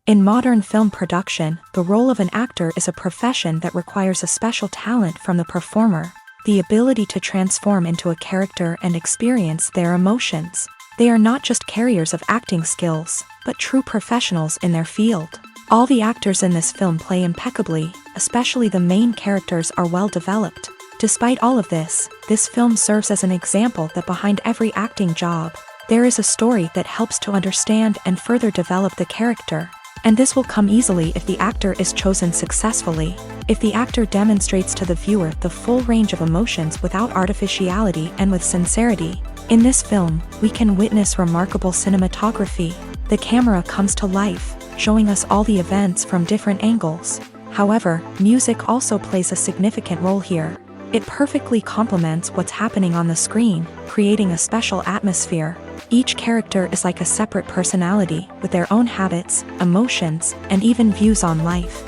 In modern film production, the role of an actor is a profession that requires a special talent from the performer, the ability to transform into a character and experience their emotions. They are not just carriers of acting skills, but true professionals in their field. All the actors in this film play impeccably, especially the main characters are well developed. Despite all of this film serves as an example that behind every acting job, there is a story that helps to understand and further develop the character. And this will come easily if the actor is chosen successfully. If the actor demonstrates to the viewer the full range of emotions without artificiality and with sincerity. In this film, we can witness remarkable cinematography. The camera comes to life, showing us all the events from different angles. However, music also plays a significant role here. It perfectly complements what's happening on the screen, creating a special atmosphere. Each character is like a separate personality, with their own habits, emotions, and even views on life.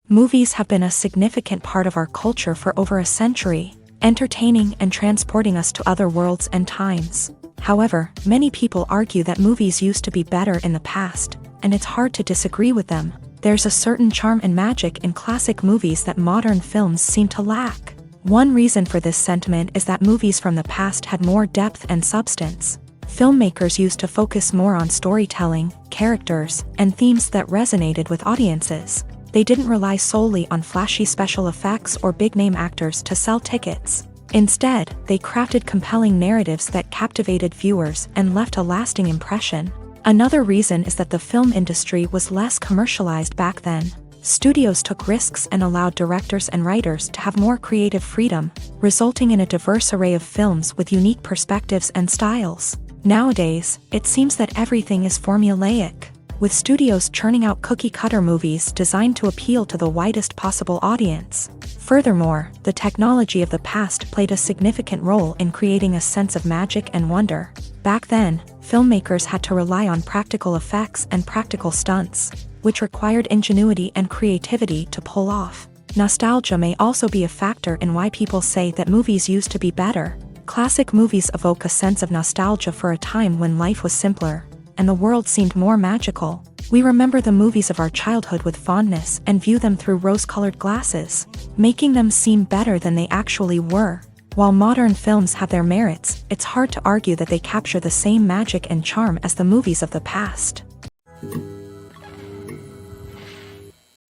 Movies have been a significant part of our culture for over a century, entertaining and transporting us to other worlds and times. However, many people argue that movies used to be better in the past, and it's hard to disagree with them. There's a certain charm and magic in classic movies that modern films seem to lack. One reason for this sentiment is that movies from the past had more depth and substance. Filmmakers used to focus more on storytelling, characters, and themes that resonated with audiences. They didn't rely solely on flashy special effects or big-name actors to sell tickets. Instead, they crafted compelling narratives that captivated viewers and left a lasting impression. Another reason is that the film industry was less commercialized back then. Studios took risks and allowed directors and writers to have more creative freedom, resulting in a diverse array of films with unique perspectives and styles. Nowadays, it seems that everything is formulaic, with studios churning out cookie-cutter movies designed to appeal to the widest possible audience. Furthermore, the technology of the past played a significant role in creating a sense of magic and wonder. Back then, filmmakers had to rely on practical effects and practical stunts, which required ingenuity and creativity to pull off. Nostalgia may also be a factor in why people say that movies used to be better. Classic movies evoke a sense of nostalgia for a time when life was simpler, and the world seemed more magical. We remember the movies of our childhood with fondness and view them through rose-colored glasses, making them seem better than they actually were. While modern films have their merits, it's hard to argue that they capture the same magic and charm as the movies of the past.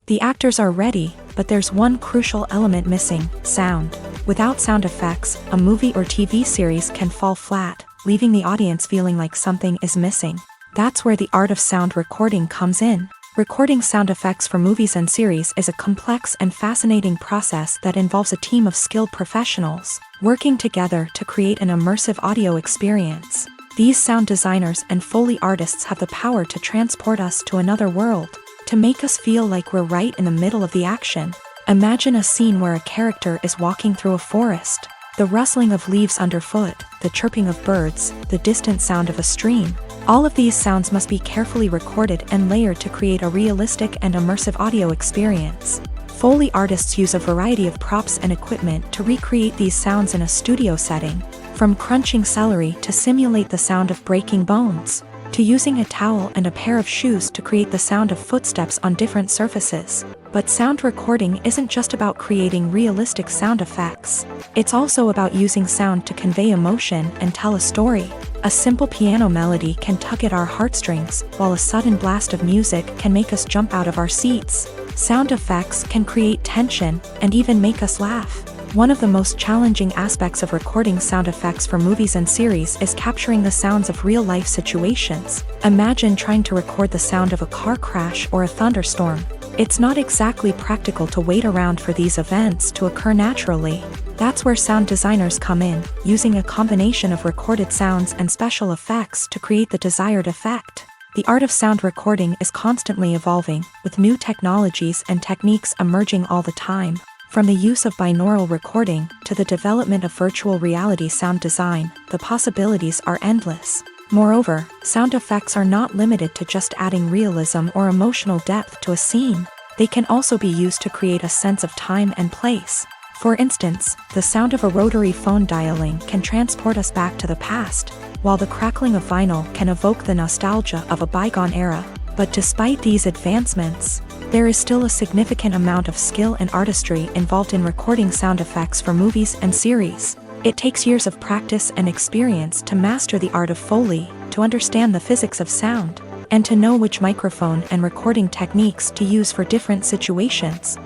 The actors are ready, but there's one crucial element missing: sound. Without sound effects, a movie or TV series can fall flat, leaving the audience feeling like something is missing. That's where the art of sound recording comes in. Recording sound effects for movies and series is a complex and fascinating process that involves a team of skilled professionals working together to create an immersive audio experience. These sound designers and Foley artists have the power to transport us to another world, to make us feel like we're right in the middle of the action. Imagine a scene where a character is walking through a forest. The rustling of leaves underfoot, the chirping of birds, the distant sound of a stream. All of these sounds must be carefully recorded and layered to create a realistic and immersive audio experience. Foley artists use a variety of props and equipment to recreate these sounds in a studio setting, from crunching celery to simulate the sound of breaking bones. to using a towel and a pair of shoes to create the sound of footsteps on different surfaces. But sound recording isn't just about creating realistic sound effects. It's also about using sound to convey emotion and tell a story. A simple piano melody can tug at our heartstrings, while a sudden blast of music can make us jump out of our seats. Sound effects can create tension and even make us laugh. One of the most challenging aspects of recording sound effects for movies and series is capturing the sounds of real-life situations. Imagine trying to record the sound of a car crash or a thunderstorm. It's not exactly practical to wait around for these events to occur naturally. That's where sound designers come in, using a combination of recorded sounds and special effects to create the desired effect. The art of sound recording is constantly evolving, with new technologies and techniques emerging all the time. From the use of binaural recording to the development of virtual reality sound design, the possibilities are endless. Moreover, sound effects are not limited to just adding realism or emotional depth to a scene. They can also be used to create a sense of time and place. For instance, the sound of a rotary phone dialing can transport us back to the past, while the crackling of vinyl can evoke the nostalgia of a bygone era. But despite these advancements, there is still a significant amount of skill and artistry involved in recording sound effects for movies and series. It takes years of practice and experience to master the art of Foley, to understand the physics of sound, and to know which microphone and recording techniques to use for different situations.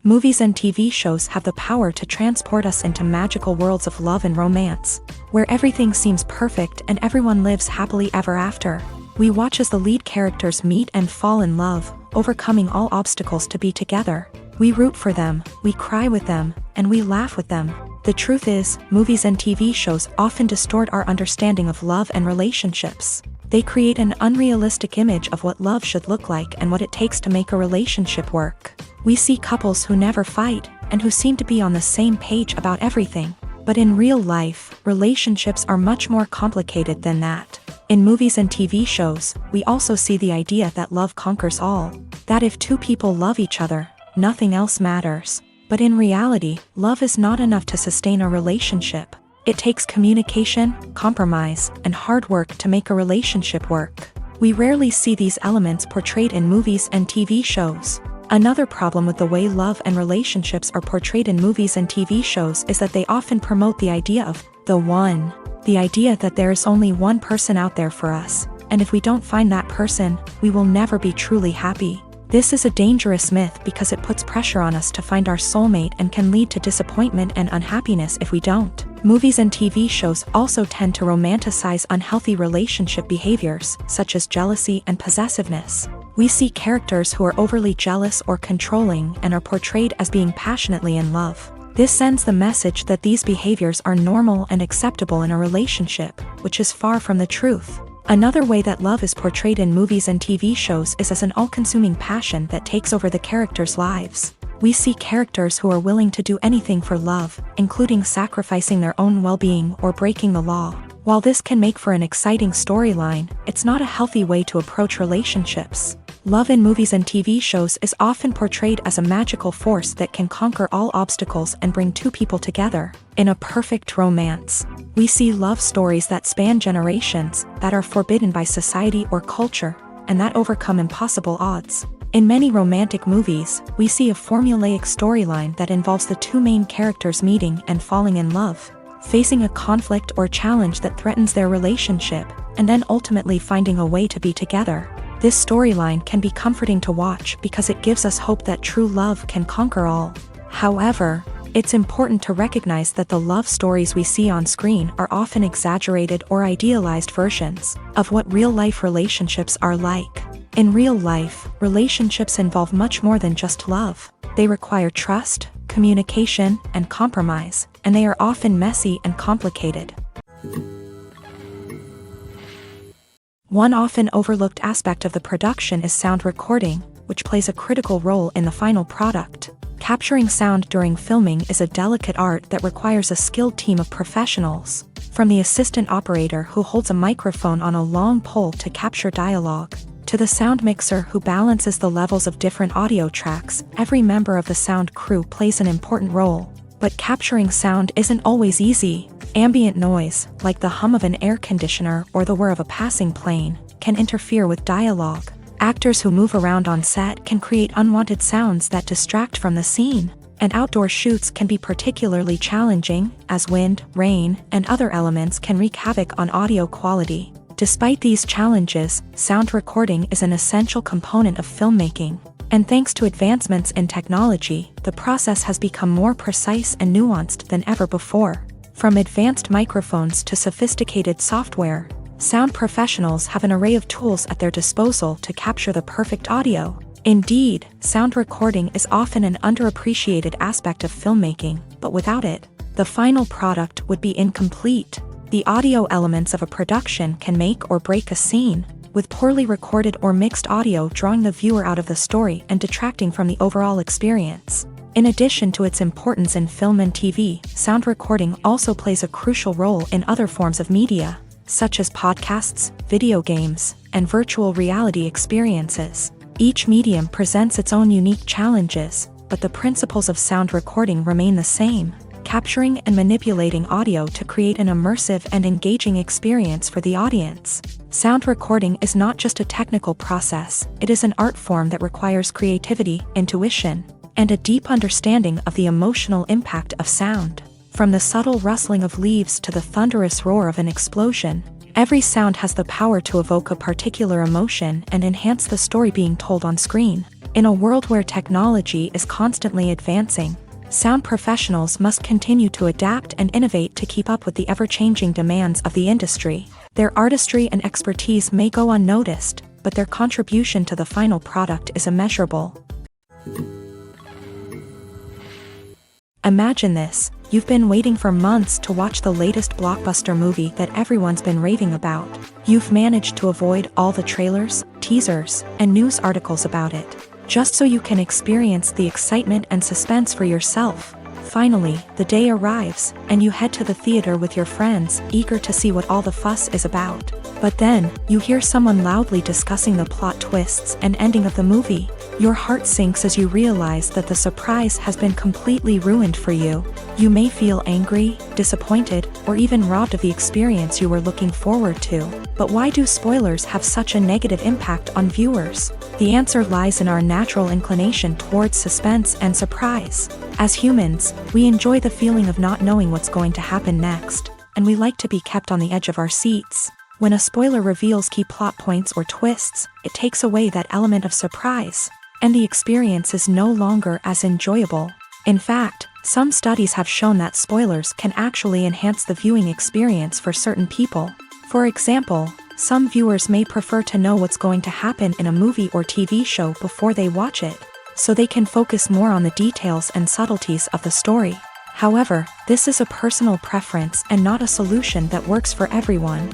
Movies and TV shows have the power to transport us into magical worlds of love and romance, where everything seems perfect and everyone lives happily ever after. We watch as the lead characters meet and fall in love, overcoming all obstacles to be together. We root for them, we cry with them, and we laugh with them. The truth is, movies and TV shows often distort our understanding of love and relationships. They create an unrealistic image of what love should look like and what it takes to make a relationship work. We see couples who never fight, and who seem to be on the same page about everything. But in real life, relationships are much more complicated than that. In movies and TV shows, we also see the idea that love conquers all. That if two people love each other, nothing else matters. But in reality, love is not enough to sustain a relationship. It takes communication, compromise, and hard work to make a relationship work. We rarely see these elements portrayed in movies and TV shows. Another problem with the way love and relationships are portrayed in movies and TV shows is that they often promote the idea of the one. The idea that there is only one person out there for us, and if we don't find that person, we will never be truly happy. This is a dangerous myth because it puts pressure on us to find our soulmate and can lead to disappointment and unhappiness if we don't. Movies and TV shows also tend to romanticize unhealthy relationship behaviors, such as jealousy and possessiveness. We see characters who are overly jealous or controlling and are portrayed as being passionately in love. This sends the message that these behaviors are normal and acceptable in a relationship, which is far from the truth. Another way that love is portrayed in movies and TV shows is as an all-consuming passion that takes over the characters' lives. We see characters who are willing to do anything for love, including sacrificing their own well-being or breaking the law. While this can make for an exciting storyline, it's not a healthy way to approach relationships. Love in movies and TV shows is often portrayed as a magical force that can conquer all obstacles and bring two people together. In a perfect romance, we see love stories that span generations, that are forbidden by society or culture, and that overcome impossible odds. In many romantic movies, we see a formulaic storyline that involves the two main characters meeting and falling in love, facing a conflict or challenge that threatens their relationship, and then ultimately finding a way to be together. This storyline can be comforting to watch because it gives us hope that true love can conquer all. However, it's important to recognize that the love stories we see on screen are often exaggerated or idealized versions of what real-life relationships are like. In real life, relationships involve much more than just love. They require trust, communication, and compromise, and they are often messy and complicated. One often overlooked aspect of the production is sound recording, which plays a critical role in the final product. Capturing sound during filming is a delicate art that requires a skilled team of professionals. From the assistant operator who holds a microphone on a long pole to capture dialogue, to the sound mixer who balances the levels of different audio tracks, every member of the sound crew plays an important role. But capturing sound isn't always easy. Ambient noise, like the hum of an air conditioner or the whir of a passing plane, can interfere with dialogue. Actors who move around on set can create unwanted sounds that distract from the scene. And outdoor shoots can be particularly challenging, as wind, rain, and other elements can wreak havoc on audio quality. Despite these challenges, sound recording is an essential component of filmmaking. And thanks to advancements in technology, the process has become more precise and nuanced than ever before. From advanced microphones to sophisticated software, sound professionals have an array of tools at their disposal to capture the perfect audio. Indeed, sound recording is often an underappreciated aspect of filmmaking, but without it, the final product would be incomplete. The audio elements of a production can make or break a scene, with poorly recorded or mixed audio drawing the viewer out of the story and detracting from the overall experience. In addition to its importance in film and TV, sound recording also plays a crucial role in other forms of media, such as podcasts, video games, and virtual reality experiences. Each medium presents its own unique challenges, but the principles of sound recording remain the same, capturing and manipulating audio to create an immersive and engaging experience for the audience. Sound recording is not just a technical process, it is an art form that requires creativity, intuition, and a deep understanding of the emotional impact of sound. From the subtle rustling of leaves to the thunderous roar of an explosion, every sound has the power to evoke a particular emotion and enhance the story being told on screen. In a world where technology is constantly advancing, sound professionals must continue to adapt and innovate to keep up with the ever-changing demands of the industry. Their artistry and expertise may go unnoticed, but their contribution to the final product is immeasurable. Imagine this. You've been waiting for months to watch the latest blockbuster movie that everyone's been raving about. You've managed to avoid all the trailers, teasers, and news articles about it, just so you can experience the excitement and suspense for yourself. Finally, the day arrives, and you head to the theater with your friends, eager to see what all the fuss is about. But then, you hear someone loudly discussing the plot twists and ending of the movie. Your heart sinks as you realize that the surprise has been completely ruined for you. You may feel angry, disappointed, or even robbed of the experience you were looking forward to. But why do spoilers have such a negative impact on viewers? The answer lies in our natural inclination towards suspense and surprise. As humans, we enjoy the feeling of not knowing what's going to happen next, and we like to be kept on the edge of our seats. When a spoiler reveals key plot points or twists, it takes away that element of surprise, and the experience is no longer as enjoyable. In fact, some studies have shown that spoilers can actually enhance the viewing experience for certain people. For example, some viewers may prefer to know what's going to happen in a movie or TV show before they watch it, so they can focus more on the details and subtleties of the story. However, this is a personal preference and not a solution that works for everyone.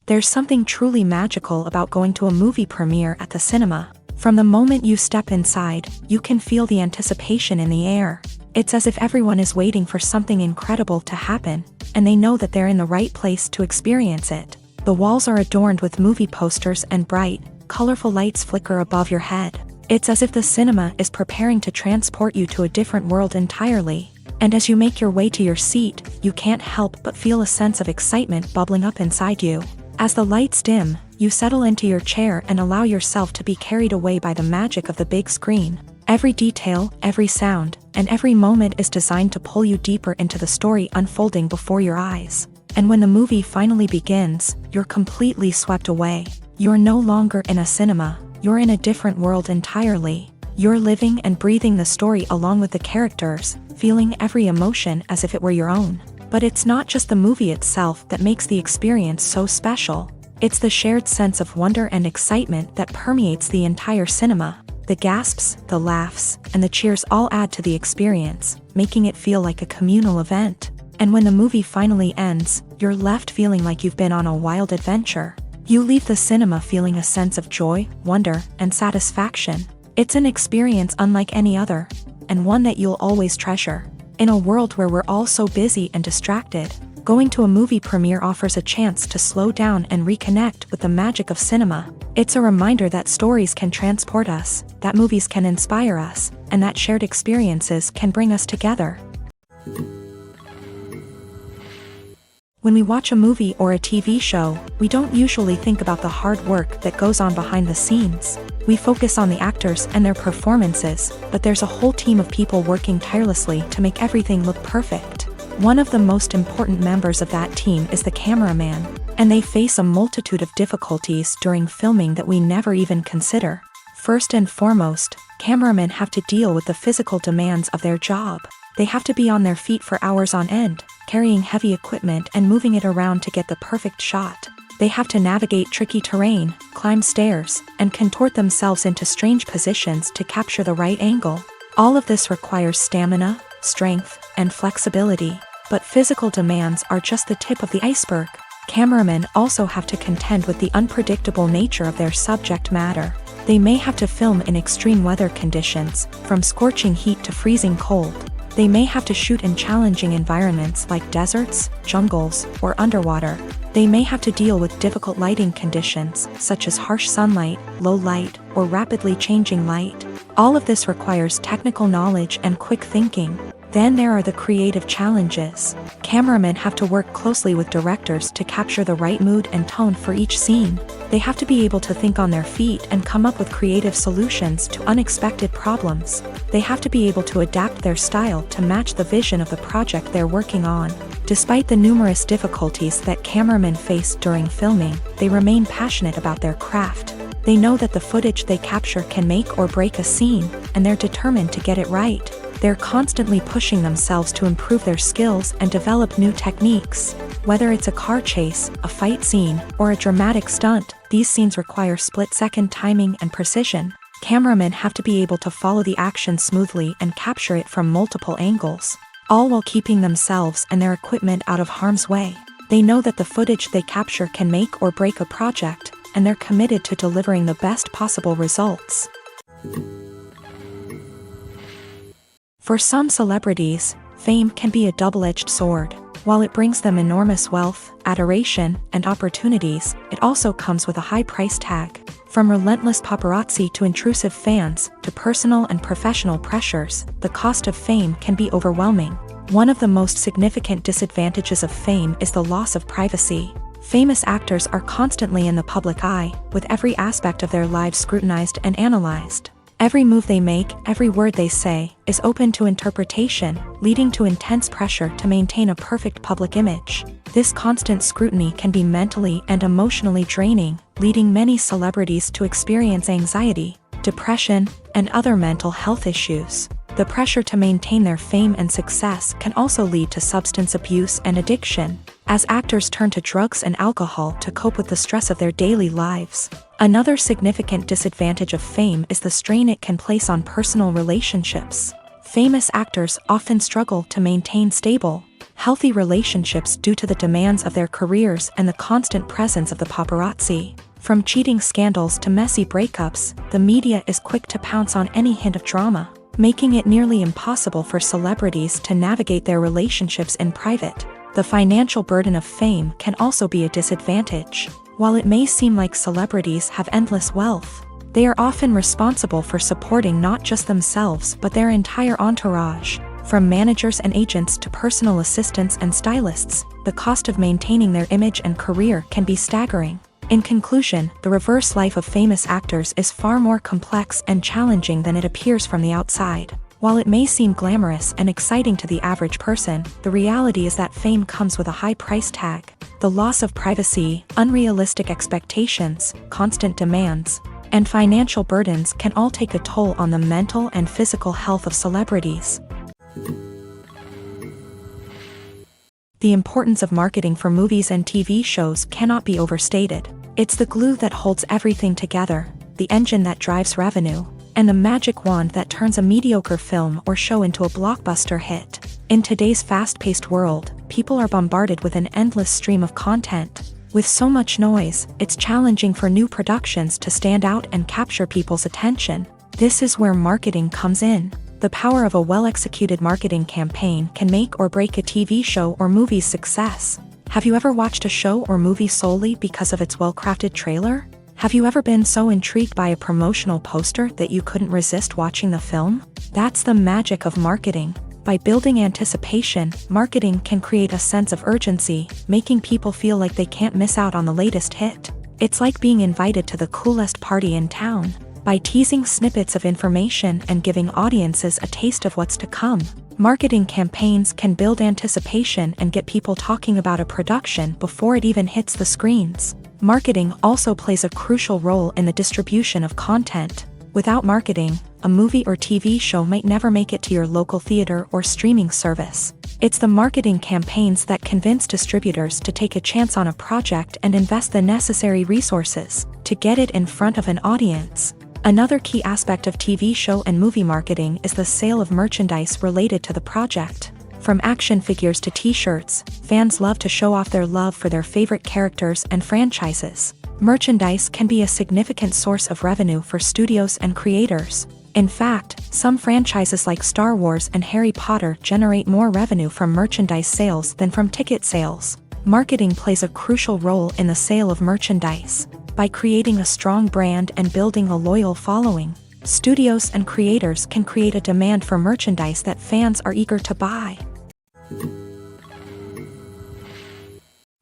There's something truly magical about going to a movie premiere at the cinema. From the moment you step inside, you can feel the anticipation in the air. It's as if everyone is waiting for something incredible to happen, and they know that they're in the right place to experience it. The walls are adorned with movie posters and bright, colorful lights flicker above your head. It's as if the cinema is preparing to transport you to a different world entirely. And as you make your way to your seat, you can't help but feel a sense of excitement bubbling up inside you. As the lights dim, you settle into your chair and allow yourself to be carried away by the magic of the big screen. Every detail, every sound, and every moment is designed to pull you deeper into the story unfolding before your eyes. And when the movie finally begins, you're completely swept away. You're no longer in a cinema, you're in a different world entirely. You're living and breathing the story along with the characters, feeling every emotion as if it were your own. But it's not just the movie itself that makes the experience so special. It's the shared sense of wonder and excitement that permeates the entire cinema. The gasps, the laughs, and the cheers all add to the experience, making it feel like a communal event. And when the movie finally ends, you're left feeling like you've been on a wild adventure. You leave the cinema feeling a sense of joy, wonder, and satisfaction. It's an experience unlike any other, and one that you'll always treasure. In a world where we're all so busy and distracted, going to a movie premiere offers a chance to slow down and reconnect with the magic of cinema. It's a reminder that stories can transport us, that movies can inspire us, and that shared experiences can bring us together. When we watch a movie or a TV show, we don't usually think about the hard work that goes on behind the scenes. We focus on the actors and their performances, but there's a whole team of people working tirelessly to make everything look perfect. One of the most important members of that team is the cameraman, and they face a multitude of difficulties during filming that we never even consider. First and foremost, cameramen have to deal with the physical demands of their job. They have to be on their feet for hours on end, carrying heavy equipment and moving it around to get the perfect shot. They have to navigate tricky terrain, climb stairs, and contort themselves into strange positions to capture the right angle. All of this requires stamina, strength, and flexibility. But physical demands are just the tip of the iceberg. Cameramen also have to contend with the unpredictable nature of their subject matter. They may have to film in extreme weather conditions, from scorching heat to freezing cold. They may have to shoot in challenging environments like deserts, jungles, or underwater. They may have to deal with difficult lighting conditions, such as harsh sunlight, low light, or rapidly changing light. All of this requires technical knowledge and quick thinking. Then there are the creative challenges. Cameramen have to work closely with directors to capture the right mood and tone for each scene. They have to be able to think on their feet and come up with creative solutions to unexpected problems. They have to be able to adapt their style to match the vision of the project they're working on. Despite the numerous difficulties that cameramen face during filming, they remain passionate about their craft. They know that the footage they capture can make or break a scene, and they're determined to get it right. They're constantly pushing themselves to improve their skills and develop new techniques. Whether it's a car chase, a fight scene, or a dramatic stunt, these scenes require split-second timing and precision. Cameramen have to be able to follow the action smoothly and capture it from multiple angles, all while keeping themselves and their equipment out of harm's way. They know that the footage they capture can make or break a project, and they're committed to delivering the best possible results. For some celebrities, fame can be a double-edged sword. While it brings them enormous wealth, adoration, and opportunities, it also comes with a high price tag. From relentless paparazzi to intrusive fans, to personal and professional pressures, the cost of fame can be overwhelming. One of the most significant disadvantages of fame is the loss of privacy. Famous actors are constantly in the public eye, with every aspect of their lives scrutinized and analyzed. Every move they make, every word they say, is open to interpretation, leading to intense pressure to maintain a perfect public image. This constant scrutiny can be mentally and emotionally draining, leading many celebrities to experience anxiety, depression, and other mental health issues. The pressure to maintain their fame and success can also lead to substance abuse and addiction, as actors turn to drugs and alcohol to cope with the stress of their daily lives. Another significant disadvantage of fame is the strain it can place on personal relationships. Famous actors often struggle to maintain stable, healthy relationships due to the demands of their careers and the constant presence of the paparazzi. From cheating scandals to messy breakups, the media is quick to pounce on any hint of drama, making it nearly impossible for celebrities to navigate their relationships in private. The financial burden of fame can also be a disadvantage. While it may seem like celebrities have endless wealth, they are often responsible for supporting not just themselves but their entire entourage. From managers and agents to personal assistants and stylists, the cost of maintaining their image and career can be staggering. In conclusion, the reverse life of famous actors is far more complex and challenging than it appears from the outside. While it may seem glamorous and exciting to the average person, the reality is that fame comes with a high price tag. The loss of privacy, unrealistic expectations, constant demands, and financial burdens can all take a toll on the mental and physical health of celebrities. The importance of marketing for movies and TV shows cannot be overstated. It's the glue that holds everything together, the engine that drives revenue, and the magic wand that turns a mediocre film or show into a blockbuster hit. In today's fast-paced world, people are bombarded with an endless stream of content. With so much noise, it's challenging for new productions to stand out and capture people's attention. This is where marketing comes in. The power of a well-executed marketing campaign can make or break a TV show or movie's success. Have you ever watched a show or movie solely because of its well-crafted trailer? Have you ever been so intrigued by a promotional poster that you couldn't resist watching the film? That's the magic of marketing. By building anticipation, marketing can create a sense of urgency, making people feel like they can't miss out on the latest hit. It's like being invited to the coolest party in town. By teasing snippets of information and giving audiences a taste of what's to come, marketing campaigns can build anticipation and get people talking about a production before it even hits the screens. Marketing also plays a crucial role in the distribution of content. Without marketing, a movie or TV show might never make it to your local theater or streaming service. It's the marketing campaigns that convince distributors to take a chance on a project and invest the necessary resources to get it in front of an audience. Another key aspect of TV show and movie marketing is the sale of merchandise related to the project. From action figures to t-shirts, fans love to show off their love for their favorite characters and franchises. Merchandise can be a significant source of revenue for studios and creators. In fact, some franchises like Star Wars and Harry Potter generate more revenue from merchandise sales than from ticket sales. Marketing plays a crucial role in the sale of merchandise. By creating a strong brand and building a loyal following, studios and creators can create a demand for merchandise that fans are eager to buy.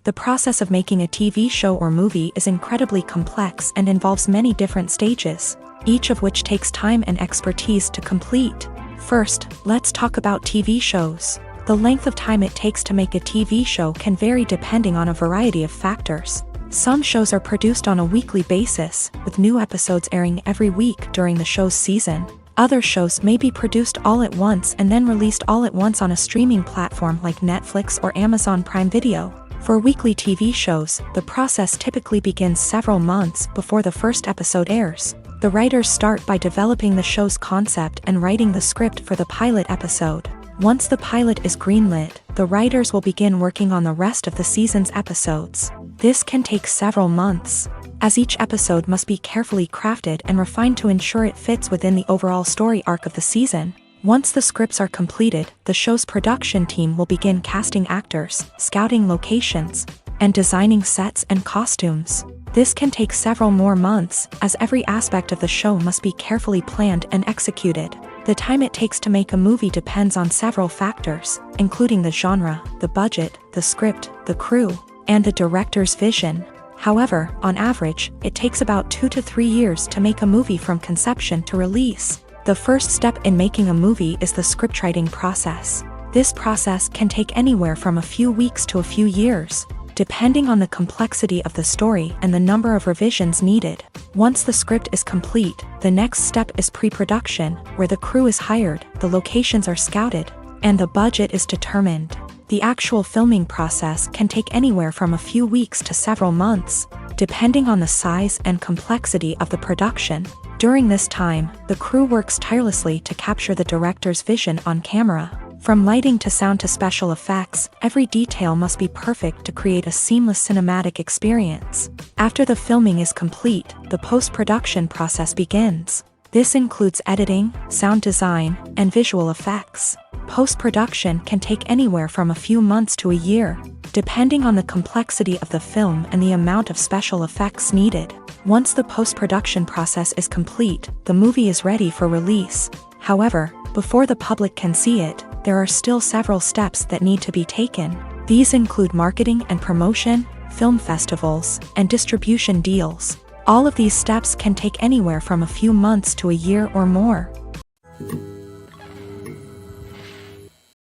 The process of making a TV show or movie is incredibly complex and involves many different stages, each of which takes time and expertise to complete. First, let's talk about TV shows. The length of time it takes to make a TV show can vary depending on a variety of factors. Some shows are produced on a weekly basis, with new episodes airing every week during the show's season. Other shows may be produced all at once and then released all at once on a streaming platform like Netflix or Amazon Prime Video. For weekly TV shows, the process typically begins several months before the first episode airs. The writers start by developing the show's concept and writing the script for the pilot episode. Once the pilot is greenlit, the writers will begin working on the rest of the season's episodes. This can take several months, as each episode must be carefully crafted and refined to ensure it fits within the overall story arc of the season. Once the scripts are completed, the show's production team will begin casting actors, scouting locations, and designing sets and costumes. This can take several more months, as every aspect of the show must be carefully planned and executed. The time it takes to make a movie depends on several factors, including the genre, the budget, the script, the crew, and the director's vision. However, on average, it takes about 2 to 3 years to make a movie from conception to release. The first step in making a movie is the scriptwriting process. This process can take anywhere from a few weeks to a few years, depending on the complexity of the story and the number of revisions needed. Once the script is complete, the next step is pre-production, where the crew is hired, the locations are scouted, and the budget is determined. The actual filming process can take anywhere from a few weeks to several months, depending on the size and complexity of the production. During this time, the crew works tirelessly to capture the director's vision on camera. From lighting to sound to special effects, every detail must be perfect to create a seamless cinematic experience. After the filming is complete, the post-production process begins. This includes editing, sound design, and visual effects. Post-production can take anywhere from a few months to a year, depending on the complexity of the film and the amount of special effects needed. Once the post-production process is complete, the movie is ready for release. However, before the public can see it, there are still several steps that need to be taken. These include marketing and promotion, film festivals, and distribution deals. All of these steps can take anywhere from a few months to a year or more.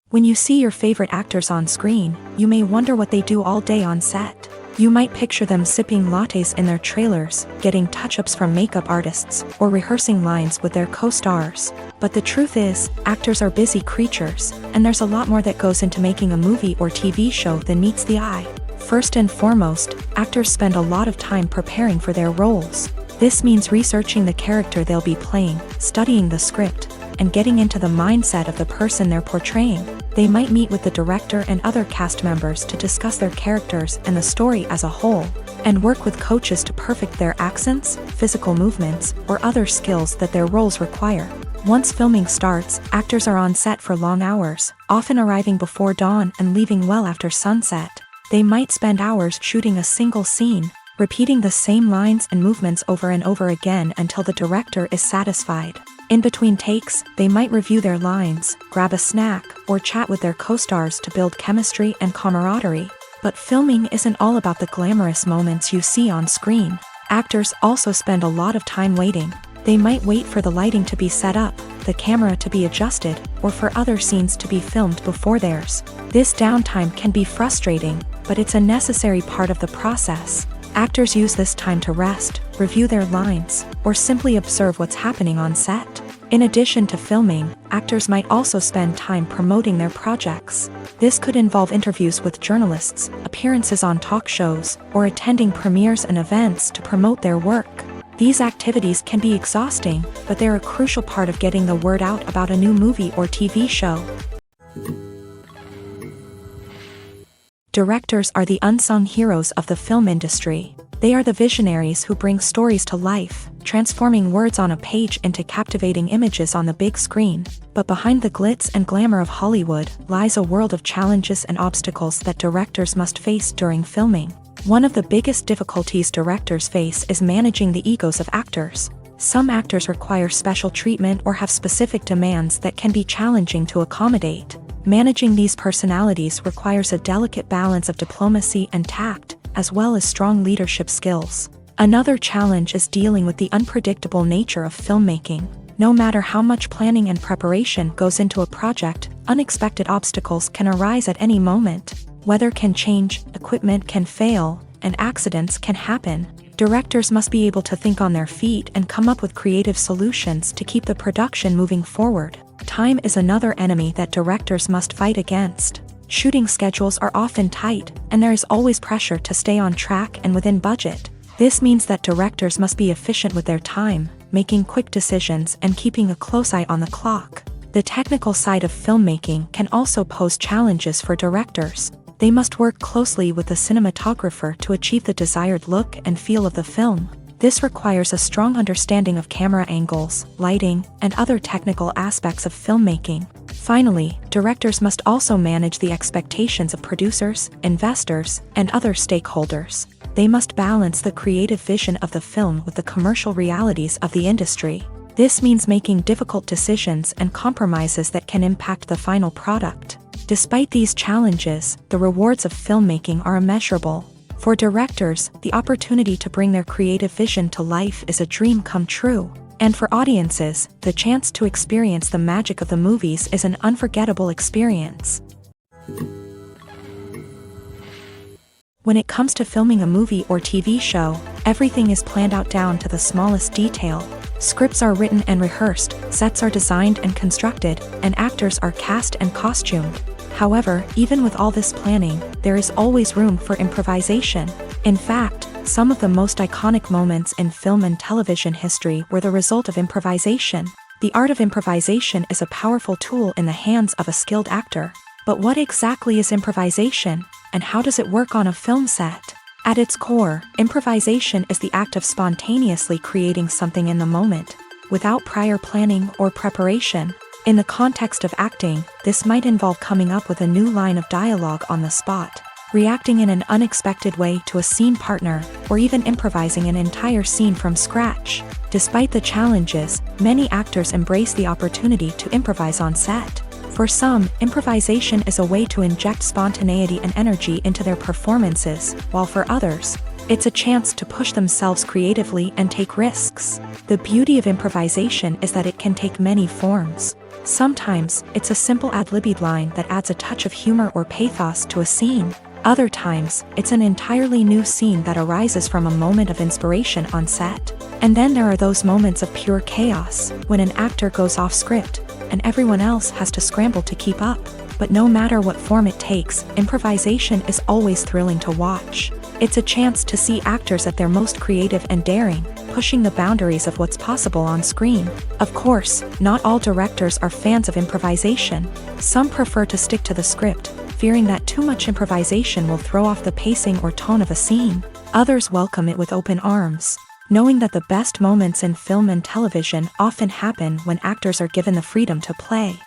When you see your favorite actors on screen, you may wonder what they do all day on set. You might picture them sipping lattes in their trailers, getting touch-ups from makeup artists, or rehearsing lines with their co-stars. But the truth is, actors are busy creatures, and there's a lot more that goes into making a movie or TV show than meets the eye. First and foremost, actors spend a lot of time preparing for their roles. This means researching the character they'll be playing, studying the script, and getting into the mindset of the person they're portraying. They might meet with the director and other cast members to discuss their characters and the story as a whole, and work with coaches to perfect their accents, physical movements, or other skills that their roles require. Once filming starts, actors are on set for long hours, often arriving before dawn and leaving well after sunset. They might spend hours shooting a single scene, repeating the same lines and movements over and over again until the director is satisfied. In between takes, they might review their lines, grab a snack, or chat with their co-stars to build chemistry and camaraderie. But filming isn't all about the glamorous moments you see on screen. Actors also spend a lot of time waiting. They might wait for the lighting to be set up, the camera to be adjusted, or for other scenes to be filmed before theirs. This downtime can be frustrating, but it's a necessary part of the process. Actors use this time to rest, review their lines, or simply observe what's happening on set. In addition to filming, actors might also spend time promoting their projects. This could involve interviews with journalists, appearances on talk shows, or attending premieres and events to promote their work. These activities can be exhausting, but they're a crucial part of getting the word out about a new movie or TV show. Directors are the unsung heroes of the film industry. They are the visionaries who bring stories to life, transforming words on a page into captivating images on the big screen. But behind the glitz and glamour of Hollywood lies a world of challenges and obstacles that directors must face during filming. One of the biggest difficulties directors face is managing the egos of actors. Some actors require special treatment or have specific demands that can be challenging to accommodate. Managing these personalities requires a delicate balance of diplomacy and tact, as well as strong leadership skills. Another challenge is dealing with the unpredictable nature of filmmaking. No matter how much planning and preparation goes into a project, unexpected obstacles can arise at any moment. Weather can change, equipment can fail, and accidents can happen. Directors must be able to think on their feet and come up with creative solutions to keep the production moving forward. Time is another enemy that directors must fight against. Shooting schedules are often tight, and there is always pressure to stay on track and within budget. This means that directors must be efficient with their time, making quick decisions and keeping a close eye on the clock. The technical side of filmmaking can also pose challenges for directors. They must work closely with the cinematographer to achieve the desired look and feel of the film. This requires a strong understanding of camera angles, lighting, and other technical aspects of filmmaking. Finally, directors must also manage the expectations of producers, investors, and other stakeholders. They must balance the creative vision of the film with the commercial realities of the industry. This means making difficult decisions and compromises that can impact the final product. Despite these challenges, the rewards of filmmaking are immeasurable. For directors, the opportunity to bring their creative vision to life is a dream come true. And for audiences, the chance to experience the magic of the movies is an unforgettable experience. When it comes to filming a movie or TV show, everything is planned out down to the smallest detail. Scripts are written and rehearsed, sets are designed and constructed, and actors are cast and costumed. However, even with all this planning, there is always room for improvisation. In fact, some of the most iconic moments in film and television history were the result of improvisation. The art of improvisation is a powerful tool in the hands of a skilled actor. But what exactly is improvisation, and how does it work on a film set? At its core, improvisation is the act of spontaneously creating something in the moment, without prior planning or preparation. In the context of acting, this might involve coming up with a new line of dialogue on the spot, reacting in an unexpected way to a scene partner, or even improvising an entire scene from scratch. Despite the challenges, many actors embrace the opportunity to improvise on set. For some, improvisation is a way to inject spontaneity and energy into their performances, while for others, it's a chance to push themselves creatively and take risks. The beauty of improvisation is that it can take many forms. Sometimes, it's a simple ad-libbed line that adds a touch of humor or pathos to a scene. Other times, it's an entirely new scene that arises from a moment of inspiration on set. And then there are those moments of pure chaos, when an actor goes off script, and everyone else has to scramble to keep up. But no matter what form it takes, improvisation is always thrilling to watch. It's a chance to see actors at their most creative and daring, pushing the boundaries of what's possible on screen. Of course, not all directors are fans of improvisation. Some prefer to stick to the script, fearing that too much improvisation will throw off the pacing or tone of a scene. Others welcome it with open arms, knowing that the best moments in film and television often happen when actors are given the freedom to play.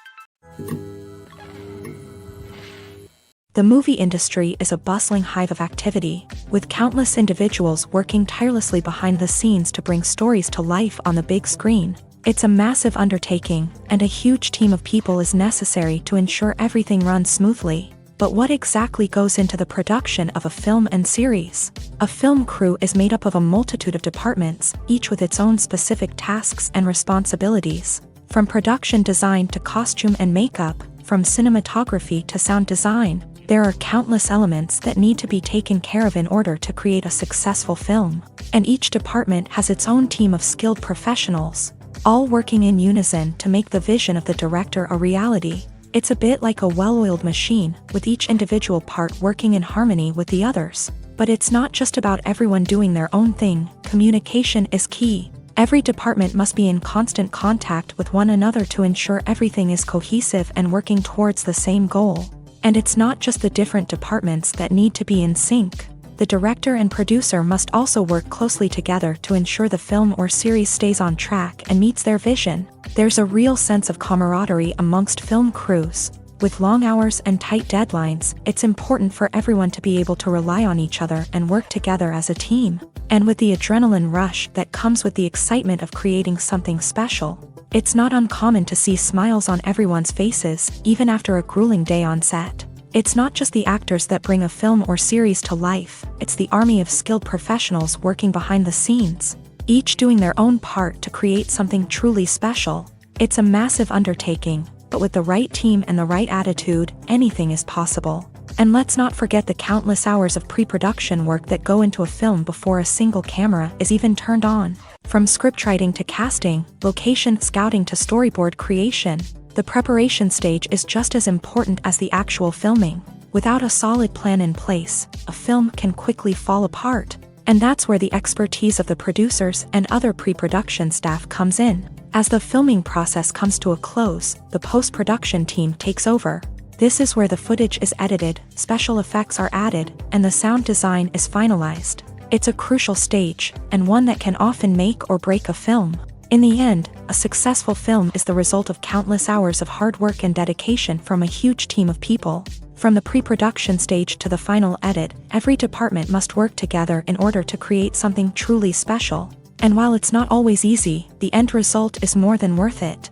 The movie industry is a bustling hive of activity, with countless individuals working tirelessly behind the scenes to bring stories to life on the big screen. It's a massive undertaking, and a huge team of people is necessary to ensure everything runs smoothly. But what exactly goes into the production of a film and series? A film crew is made up of a multitude of departments, each with its own specific tasks and responsibilities. From production design to costume and makeup, from cinematography to sound design, there are countless elements that need to be taken care of in order to create a successful film. And each department has its own team of skilled professionals, all working in unison to make the vision of the director a reality. It's a bit like a well-oiled machine, with each individual part working in harmony with the others. But it's not just about everyone doing their own thing. Communication is key. Every department must be in constant contact with one another to ensure everything is cohesive and working towards the same goal. And it's not just the different departments that need to be in sync. The director and producer must also work closely together to ensure the film or series stays on track and meets their vision. There's a real sense of camaraderie amongst film crews. With long hours and tight deadlines, it's important for everyone to be able to rely on each other and work together as a team. And with the adrenaline rush that comes with the excitement of creating something special, it's not uncommon to see smiles on everyone's faces, even after a grueling day on set. It's not just the actors that bring a film or series to life, it's the army of skilled professionals working behind the scenes, each doing their own part to create something truly special. It's a massive undertaking, but with the right team and the right attitude, anything is possible. And let's not forget the countless hours of pre-production work that go into a film before a single camera is even turned on. From scriptwriting to casting, location scouting to storyboard creation, the preparation stage is just as important as the actual filming. Without a solid plan in place, a film can quickly fall apart. And that's where the expertise of the producers and other pre-production staff comes in. As the filming process comes to a close, the post-production team takes over. This is where the footage is edited, special effects are added, and the sound design is finalized. It's a crucial stage, and one that can often make or break a film. In the end, a successful film is the result of countless hours of hard work and dedication from a huge team of people. From the pre-production stage to the final edit, every department must work together in order to create something truly special. And while it's not always easy, the end result is more than worth it.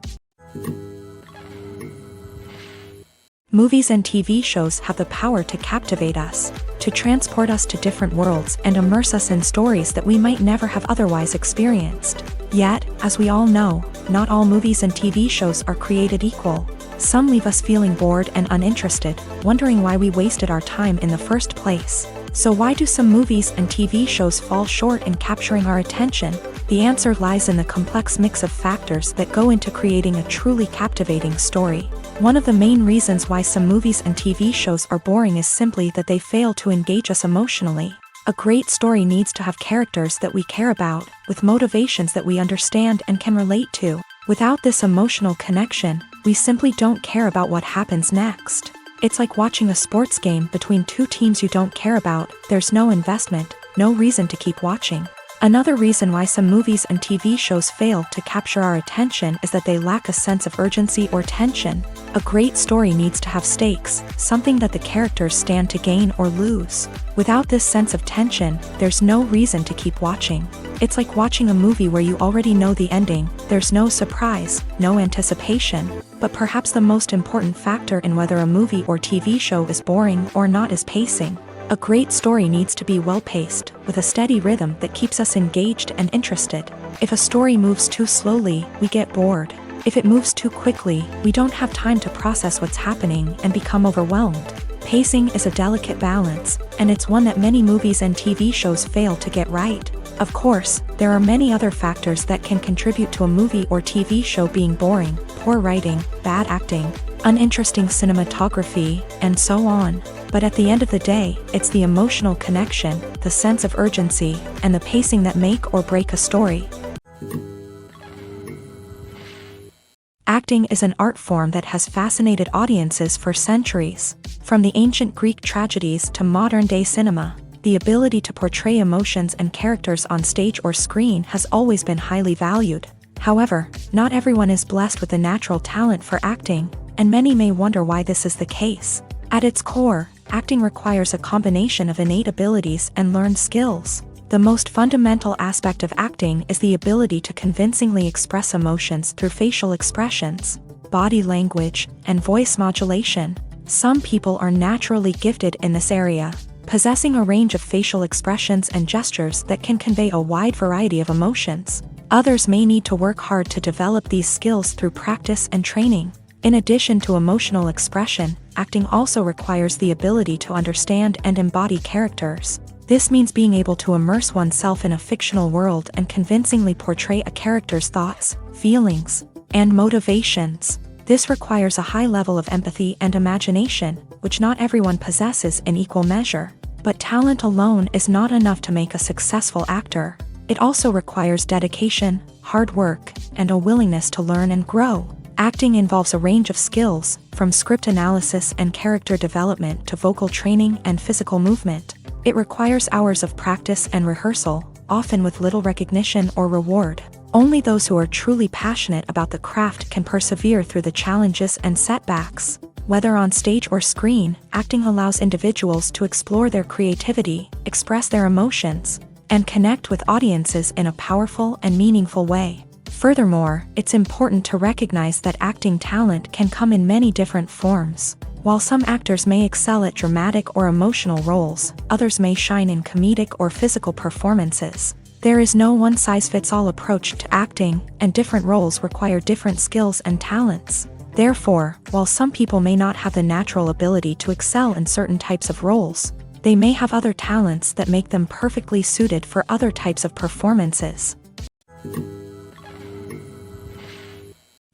Movies and TV shows have the power to captivate us, to transport us to different worlds and immerse us in stories that we might never have otherwise experienced. Yet, as we all know, not all movies and TV shows are created equal. Some leave us feeling bored and uninterested, wondering why we wasted our time in the first place. So why do some movies and TV shows fall short in capturing our attention? The answer lies in the complex mix of factors that go into creating a truly captivating story. One of the main reasons why some movies and TV shows are boring is simply that they fail to engage us emotionally. A great story needs to have characters that we care about, with motivations that we understand and can relate to. Without this emotional connection, we simply don't care about what happens next. It's like watching a sports game between two teams you don't care about. There's no investment, no reason to keep watching. Another reason why some movies and TV shows fail to capture our attention is that they lack a sense of urgency or tension. A great story needs to have stakes, something that the characters stand to gain or lose. Without this sense of tension, there's no reason to keep watching. It's like watching a movie where you already know the ending. There's no surprise, no anticipation. But perhaps the most important factor in whether a movie or TV show is boring or not is pacing. A great story needs to be well-paced, with a steady rhythm that keeps us engaged and interested. If a story moves too slowly, we get bored. If it moves too quickly, we don't have time to process what's happening and become overwhelmed. Pacing is a delicate balance, and it's one that many movies and TV shows fail to get right. Of course, there are many other factors that can contribute to a movie or TV show being boring: poor writing, bad acting, uninteresting cinematography, and so on. But at the end of the day, it's the emotional connection, the sense of urgency, and the pacing that make or break a story. Acting is an art form that has fascinated audiences for centuries. From the ancient Greek tragedies to modern-day cinema, the ability to portray emotions and characters on stage or screen has always been highly valued. However, not everyone is blessed with the natural talent for acting, and many may wonder why this is the case. At its core, acting requires a combination of innate abilities and learned skills. The most fundamental aspect of acting is the ability to convincingly express emotions through facial expressions, body language, and voice modulation. Some people are naturally gifted in this area, possessing a range of facial expressions and gestures that can convey a wide variety of emotions. Others may need to work hard to develop these skills through practice and training. In addition to emotional expression, acting also requires the ability to understand and embody characters. This means being able to immerse oneself in a fictional world and convincingly portray a character's thoughts, feelings, and motivations. This requires a high level of empathy and imagination, which not everyone possesses in equal measure. But talent alone is not enough to make a successful actor. It also requires dedication, hard work, and a willingness to learn and grow. Acting involves a range of skills, from script analysis and character development to vocal training and physical movement. It requires hours of practice and rehearsal, often with little recognition or reward. Only those who are truly passionate about the craft can persevere through the challenges and setbacks. Whether on stage or screen, acting allows individuals to explore their creativity, express their emotions, and connect with audiences in a powerful and meaningful way. Furthermore, it's important to recognize that acting talent can come in many different forms. While some actors may excel at dramatic or emotional roles, others may shine in comedic or physical performances. There is no one-size-fits-all approach to acting, and different roles require different skills and talents. Therefore, while some people may not have the natural ability to excel in certain types of roles, they may have other talents that make them perfectly suited for other types of performances.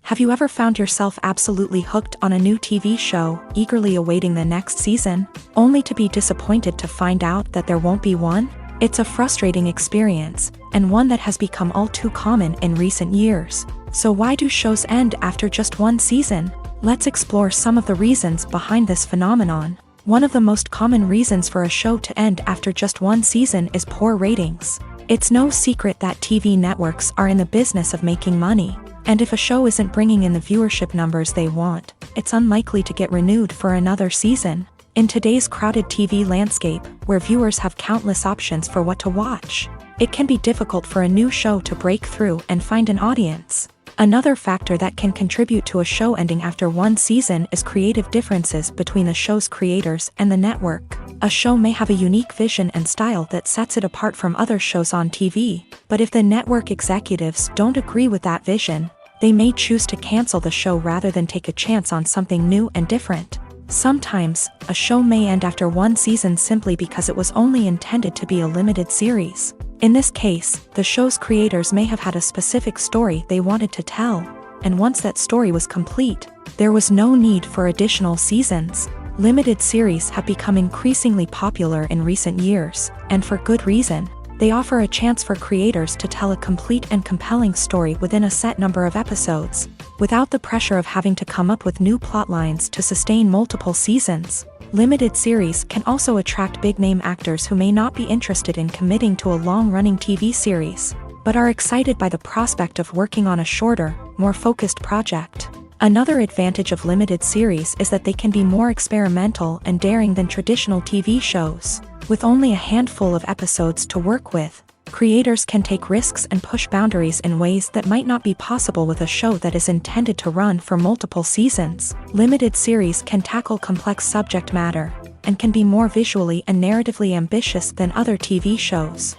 Have you ever found yourself absolutely hooked on a new TV show, eagerly awaiting the next season, only to be disappointed to find out that there won't be one? It's a frustrating experience, and one that has become all too common in recent years. So why do shows end after just one season? Let's explore some of the reasons behind this phenomenon. One of the most common reasons for a show to end after just one season is poor ratings. It's no secret that TV networks are in the business of making money. And if a show isn't bringing in the viewership numbers they want, it's unlikely to get renewed for another season. In today's crowded TV landscape, where viewers have countless options for what to watch, it can be difficult for a new show to break through and find an audience. Another factor that can contribute to a show ending after one season is creative differences between the show's creators and the network. A show may have a unique vision and style that sets it apart from other shows on TV, but if the network executives don't agree with that vision, they may choose to cancel the show rather than take a chance on something new and different. Sometimes, a show may end after one season simply because it was only intended to be a limited series. In this case, the show's creators may have had a specific story they wanted to tell, and once that story was complete, there was no need for additional seasons. Limited series have become increasingly popular in recent years, and for good reason. They offer a chance for creators to tell a complete and compelling story within a set number of episodes, without the pressure of having to come up with new plotlines to sustain multiple seasons. Limited series can also attract big-name actors who may not be interested in committing to a long-running TV series, but are excited by the prospect of working on a shorter, more focused project. Another advantage of limited series is that they can be more experimental and daring than traditional TV shows. With only a handful of episodes to work with, creators can take risks and push boundaries in ways that might not be possible with a show that is intended to run for multiple seasons. Limited series can tackle complex subject matter, and can be more visually and narratively ambitious than other TV shows.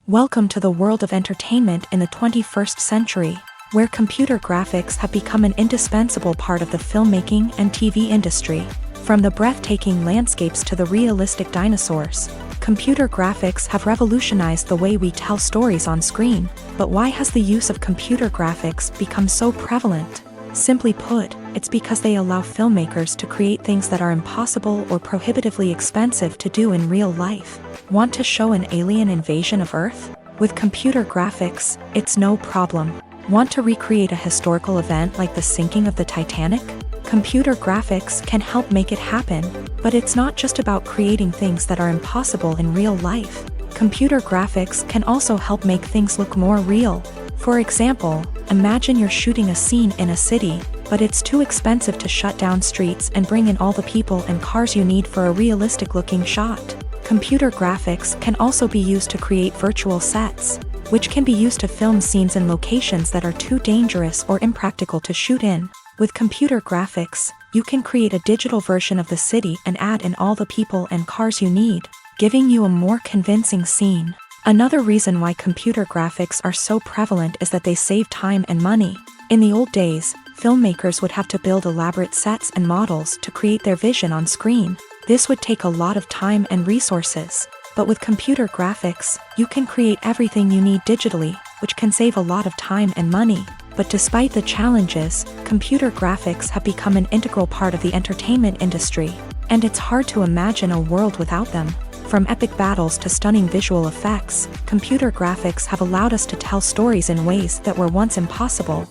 Welcome to the world of entertainment in the 21st century, where computer graphics have become an indispensable part of the filmmaking and TV industry. From the breathtaking landscapes to the realistic dinosaurs, computer graphics have revolutionized the way we tell stories on screen. But why has the use of computer graphics become so prevalent? Simply put, it's because they allow filmmakers to create things that are impossible or prohibitively expensive to do in real life. Want to show an alien invasion of Earth? With computer graphics, it's no problem. Want to recreate a historical event like the sinking of the Titanic? Computer graphics can help make it happen, but it's not just about creating things that are impossible in real life. Computer graphics can also help make things look more real. For example, imagine you're shooting a scene in a city, but it's too expensive to shut down streets and bring in all the people and cars you need for a realistic-looking shot. Computer graphics can also be used to create virtual sets, which can be used to film scenes in locations that are too dangerous or impractical to shoot in. With computer graphics, you can create a digital version of the city and add in all the people and cars you need, giving you a more convincing scene. Another reason why computer graphics are so prevalent is that they save time and money. In the old days, filmmakers would have to build elaborate sets and models to create their vision on screen. This would take a lot of time and resources. But with computer graphics, you can create everything you need digitally, which can save a lot of time and money. But despite the challenges, computer graphics have become an integral part of the entertainment industry, and it's hard to imagine a world without them. From epic battles to stunning visual effects, computer graphics have allowed us to tell stories in ways that were once impossible.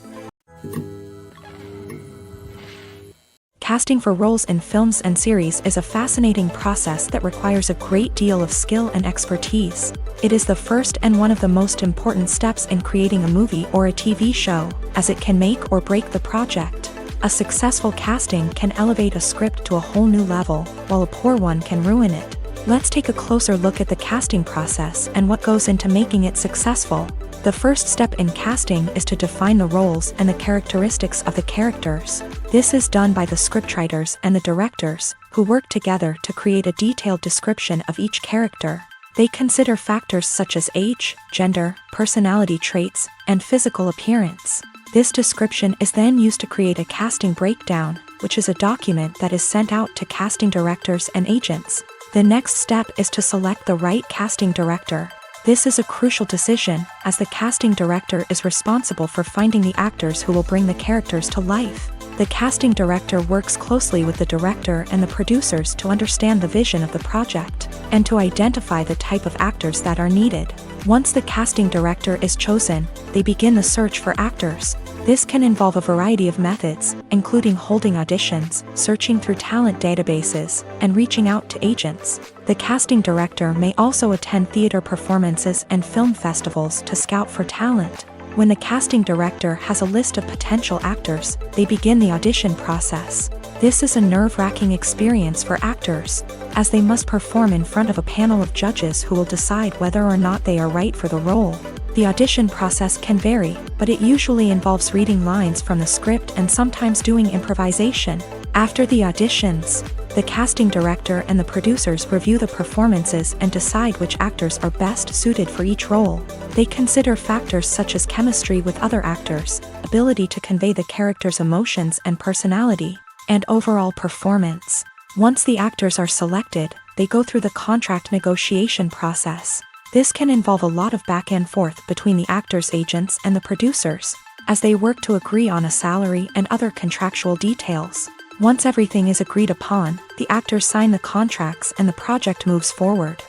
Casting for roles in films and series is a fascinating process that requires a great deal of skill and expertise. It is the first and one of the most important steps in creating a movie or a TV show, as it can make or break the project. A successful casting can elevate a script to a whole new level, while a poor one can ruin it. Let's take a closer look at the casting process and what goes into making it successful. The first step in casting is to define the roles and the characteristics of the characters. This is done by the scriptwriters and the directors, who work together to create a detailed description of each character. They consider factors such as age, gender, personality traits, and physical appearance. This description is then used to create a casting breakdown, which is a document that is sent out to casting directors and agents. The next step is to select the right casting director. This is a crucial decision, as the casting director is responsible for finding the actors who will bring the characters to life. The casting director works closely with the director and the producers to understand the vision of the project, and to identify the type of actors that are needed. Once the casting director is chosen, they begin the search for actors. This can involve a variety of methods, including holding auditions, searching through talent databases, and reaching out to agents. The casting director may also attend theater performances and film festivals to scout for talent. When the casting director has a list of potential actors, they begin the audition process. This is a nerve-wracking experience for actors, as they must perform in front of a panel of judges who will decide whether or not they are right for the role. The audition process can vary, but it usually involves reading lines from the script and sometimes doing improvisation. After the auditions, the casting director and the producers review the performances and decide which actors are best suited for each role. They consider factors such as chemistry with other actors, ability to convey the character's emotions and personality, and overall performance. Once the actors are selected, they go through the contract negotiation process. This can involve a lot of back and forth between the actors' agents and the producers, as they work to agree on a salary and other contractual details. Once everything is agreed upon, the actors sign the contracts and the project moves forward.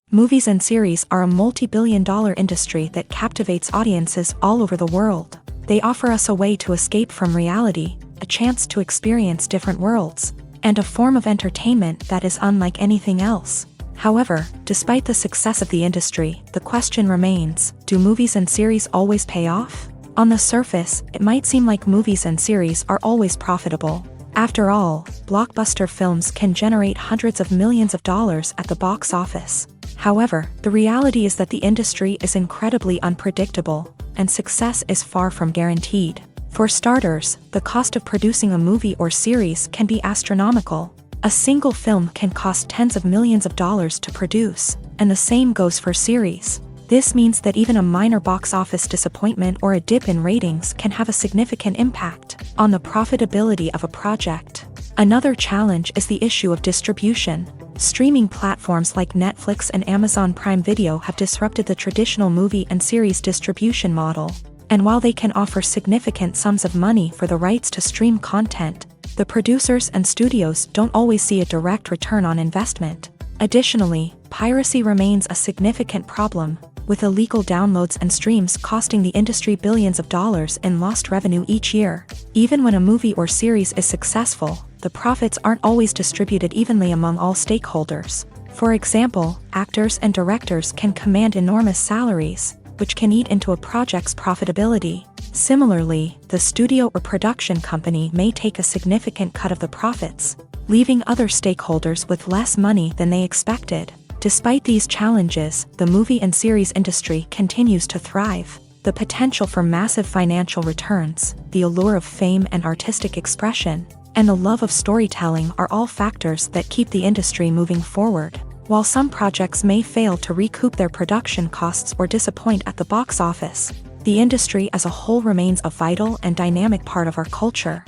Movies and series are a multi-billion-dollar industry that captivates audiences all over the world. They offer us a way to escape from reality, a chance to experience different worlds, and a form of entertainment that is unlike anything else. However, despite the success of the industry, the question remains, do movies and series always pay off? On the surface, it might seem like movies and series are always profitable. After all, blockbuster films can generate hundreds of millions of dollars at the box office. However, the reality is that the industry is incredibly unpredictable, and success is far from guaranteed. For starters, the cost of producing a movie or series can be astronomical. A single film can cost tens of millions of dollars to produce, and the same goes for series. This means that even a minor box office disappointment or a dip in ratings can have a significant impact on the profitability of a project. Another challenge is the issue of distribution. Streaming platforms like Netflix and Amazon Prime Video have disrupted the traditional movie and series distribution model. And while they can offer significant sums of money for the rights to stream content, the producers and studios don't always see a direct return on investment. Additionally, piracy remains a significant problem, with illegal downloads and streams costing the industry billions of dollars in lost revenue each year. Even when a movie or series is successful, the profits aren't always distributed evenly among all stakeholders. For example, actors and directors can command enormous salaries, which can eat into a project's profitability. Similarly, the studio or production company may take a significant cut of the profits, leaving other stakeholders with less money than they expected. Despite these challenges, the movie and series industry continues to thrive. The potential for massive financial returns, the allure of fame and artistic expression, and the love of storytelling are all factors that keep the industry moving forward. While some projects may fail to recoup their production costs or disappoint at the box office, the industry as a whole remains a vital and dynamic part of our culture.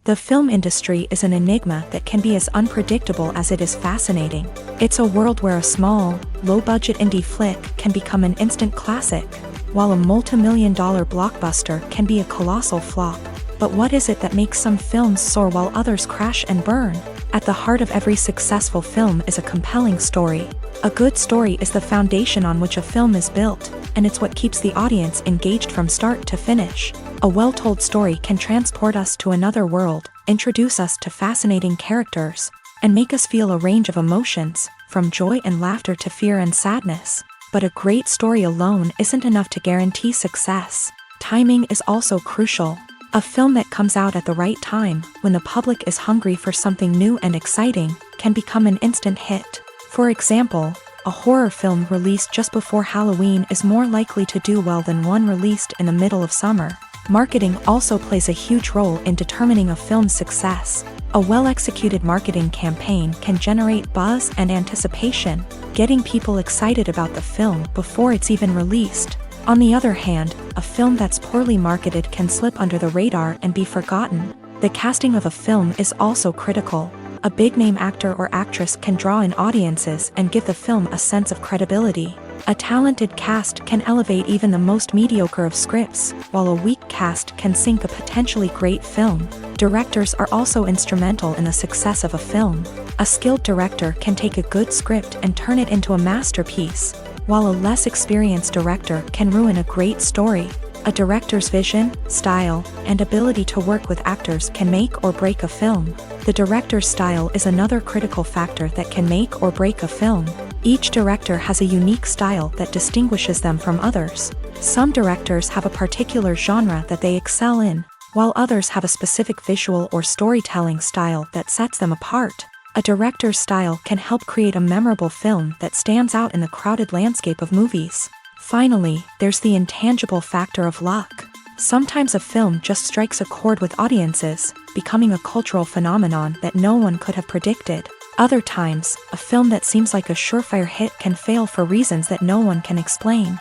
The film industry is an enigma that can be as unpredictable as it is fascinating. It's a world where a small, low-budget indie flick can become an instant classic, while a multi-million-dollar blockbuster can be a colossal flop. But what is it that makes some films soar while others crash and burn? At the heart of every successful film is a compelling story. A good story is the foundation on which a film is built, and it's what keeps the audience engaged from start to finish. A well-told story can transport us to another world, introduce us to fascinating characters, and make us feel a range of emotions, from joy and laughter to fear and sadness. But a great story alone isn't enough to guarantee success. Timing is also crucial. A film that comes out at the right time, when the public is hungry for something new and exciting, can become an instant hit. For example, a horror film released just before Halloween is more likely to do well than one released in the middle of summer. Marketing also plays a huge role in determining a film's success. A well-executed marketing campaign can generate buzz and anticipation, getting people excited about the film before it's even released. On the other hand, a film that's poorly marketed can slip under the radar and be forgotten. The casting of a film is also critical. A big-name actor or actress can draw in audiences and give the film a sense of credibility. A talented cast can elevate even the most mediocre of scripts, while a weak cast can sink a potentially great film. Directors are also instrumental in the success of a film. A skilled director can take a good script and turn it into a masterpiece, while a less experienced director can ruin a great story. A director's vision, style, and ability to work with actors can make or break a film. The director's style is another critical factor that can make or break a film. Each director has a unique style that distinguishes them from others. Some directors have a particular genre that they excel in, while others have a specific visual or storytelling style that sets them apart. A director's style can help create a memorable film that stands out in the crowded landscape of movies. Finally, there's the intangible factor of luck. Sometimes a film just strikes a chord with audiences, becoming a cultural phenomenon that no one could have predicted. Other times, a film that seems like a surefire hit can fail for reasons that no one can explain.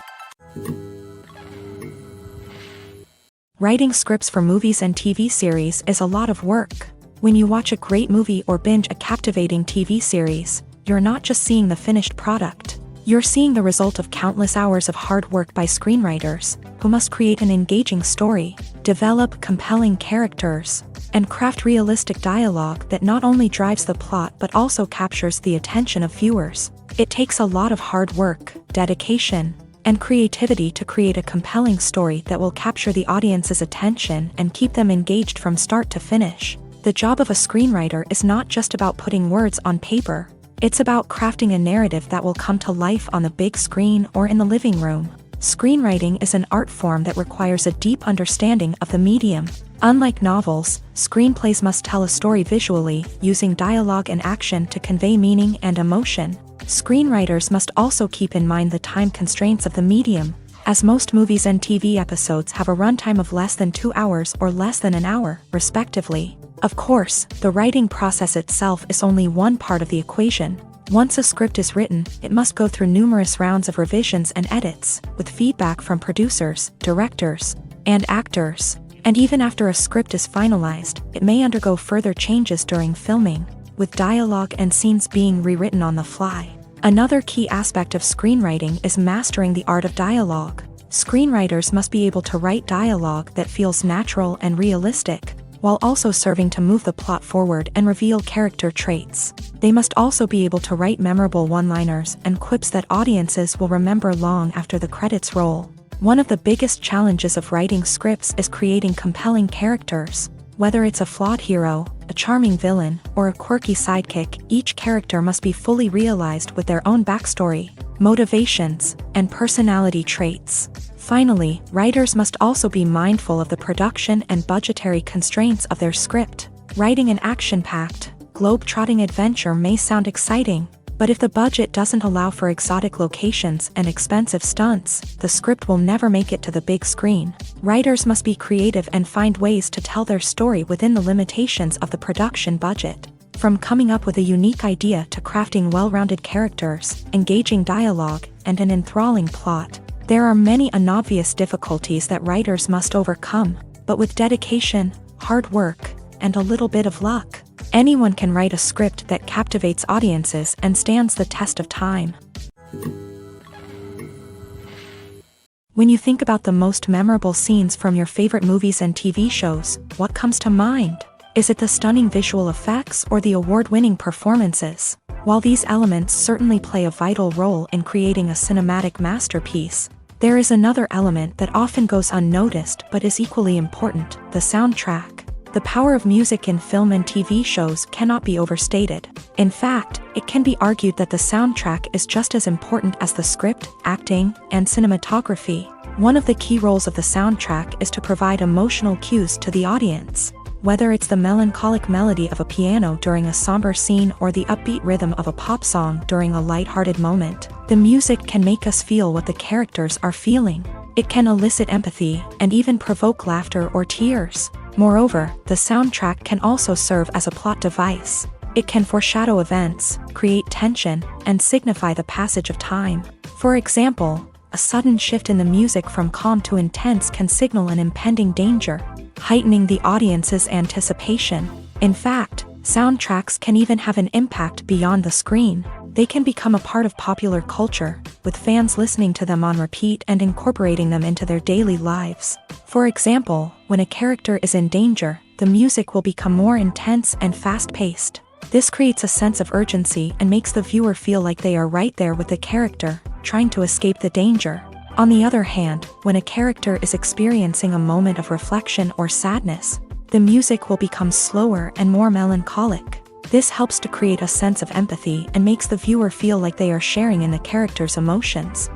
Writing scripts for movies and TV series is a lot of work. When you watch a great movie or binge a captivating TV series, you're not just seeing the finished product. You're seeing the result of countless hours of hard work by screenwriters, who must create an engaging story, develop compelling characters, and craft realistic dialogue that not only drives the plot but also captures the attention of viewers. It takes a lot of hard work, dedication, and creativity to create a compelling story that will capture the audience's attention and keep them engaged from start to finish. The job of a screenwriter is not just about putting words on paper. It's about crafting a narrative that will come to life on the big screen or in the living room. Screenwriting is an art form that requires a deep understanding of the medium. Unlike novels, screenplays must tell a story visually, using dialogue and action to convey meaning and emotion. Screenwriters must also keep in mind the time constraints of the medium, as most movies and TV episodes have a runtime of less than 2 hours or less than an hour, respectively. Of course, the writing process itself is only one part of the equation. Once a script is written, it must go through numerous rounds of revisions and edits, with feedback from producers, directors, and actors. And even after a script is finalized, it may undergo further changes during filming, with dialogue and scenes being rewritten on the fly. Another key aspect of screenwriting is mastering the art of dialogue. Screenwriters must be able to write dialogue that feels natural and realistic, while also serving to move the plot forward and reveal character traits. They must also be able to write memorable one-liners and quips that audiences will remember long after the credits roll. One of the biggest challenges of writing scripts is creating compelling characters. Whether it's a flawed hero, a charming villain, or a quirky sidekick, each character must be fully realized with their own backstory, motivations, and personality traits. Finally, writers must also be mindful of the production and budgetary constraints of their script. Writing an action-packed, globe-trotting adventure may sound exciting, but if the budget doesn't allow for exotic locations and expensive stunts, the script will never make it to the big screen. Writers must be creative and find ways to tell their story within the limitations of the production budget. From coming up with a unique idea to crafting well-rounded characters, engaging dialogue, and an enthralling plot, there are many unobvious difficulties that writers must overcome, but with dedication, hard work, and a little bit of luck, anyone can write a script that captivates audiences and stands the test of time. When you think about the most memorable scenes from your favorite movies and TV shows, what comes to mind? Is it the stunning visual effects or the award-winning performances? While these elements certainly play a vital role in creating a cinematic masterpiece, there is another element that often goes unnoticed but is equally important: the soundtrack. The power of music in film and TV shows cannot be overstated. In fact, it can be argued that the soundtrack is just as important as the script, acting, and cinematography. One of the key roles of the soundtrack is to provide emotional cues to the audience. Whether it's the melancholic melody of a piano during a somber scene or the upbeat rhythm of a pop song during a lighthearted moment, the music can make us feel what the characters are feeling. It can elicit empathy and even provoke laughter or tears. Moreover, the soundtrack can also serve as a plot device. It can foreshadow events, create tension, and signify the passage of time. For example, a sudden shift in the music from calm to intense can signal an impending danger, heightening the audience's anticipation. In fact, soundtracks can even have an impact beyond the screen. They can become a part of popular culture, with fans listening to them on repeat and incorporating them into their daily lives. For example, when a character is in danger, the music will become more intense and fast-paced. This creates a sense of urgency and makes the viewer feel like they are right there with the character, trying to escape the danger. On the other hand, when a character is experiencing a moment of reflection or sadness, the music will become slower and more melancholic. This helps to create a sense of empathy and makes the viewer feel like they are sharing in the character's emotions.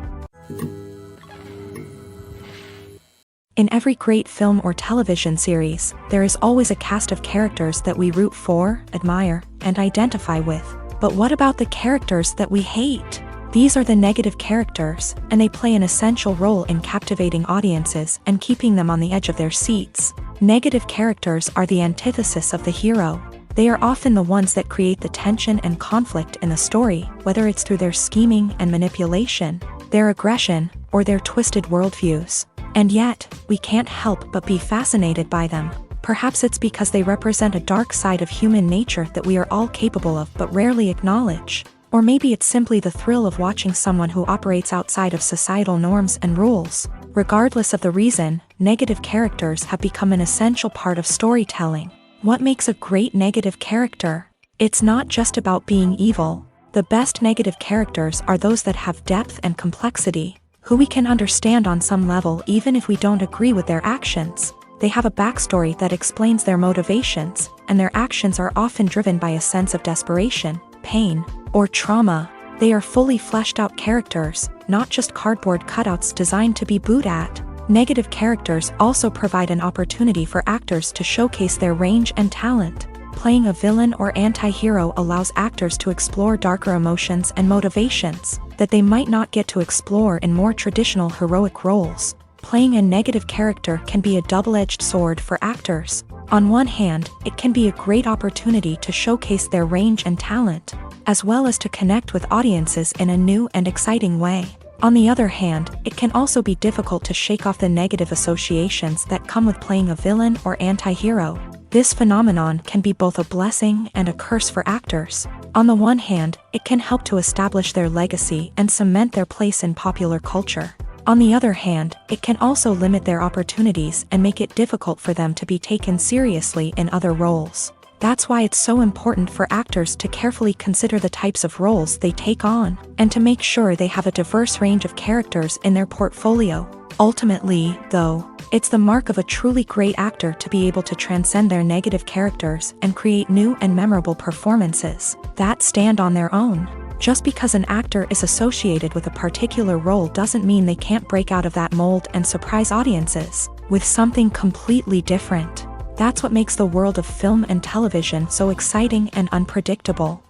In every great film or television series, there is always a cast of characters that we root for, admire, and identify with. But what about the characters that we hate? These are the negative characters, and they play an essential role in captivating audiences and keeping them on the edge of their seats. Negative characters are the antithesis of the hero. They are often the ones that create the tension and conflict in the story, whether it's through their scheming and manipulation, their aggression, or their twisted worldviews. And yet, we can't help but be fascinated by them. Perhaps it's because they represent a dark side of human nature that we are all capable of but rarely acknowledge. Or maybe it's simply the thrill of watching someone who operates outside of societal norms and rules. Regardless of the reason, negative characters have become an essential part of storytelling. What makes a great negative character? It's not just about being evil. The best negative characters are those that have depth and complexity, who we can understand on some level even if we don't agree with their actions. They have a backstory that explains their motivations, and their actions are often driven by a sense of desperation, pain, or trauma. They are fully fleshed out characters, not just cardboard cutouts designed to be booed at. Negative characters also provide an opportunity for actors to showcase their range and talent. Playing a villain or anti-hero allows actors to explore darker emotions and motivations that they might not get to explore in more traditional heroic roles. Playing a negative character can be a double-edged sword for actors. On one hand, it can be a great opportunity to showcase their range and talent, as well as to connect with audiences in a new and exciting way. On the other hand, it can also be difficult to shake off the negative associations that come with playing a villain or anti-hero. This phenomenon can be both a blessing and a curse for actors. On the one hand, it can help to establish their legacy and cement their place in popular culture. On the other hand, it can also limit their opportunities and make it difficult for them to be taken seriously in other roles. That's why it's so important for actors to carefully consider the types of roles they take on, and to make sure they have a diverse range of characters in their portfolio. Ultimately, though, It's the mark of a truly great actor to be able to transcend their negative characters and create new and memorable performances that stand on their own. Just because an actor is associated with a particular role doesn't mean they can't break out of that mold and surprise audiences with something completely different. That's what makes the world of film and television so exciting and unpredictable.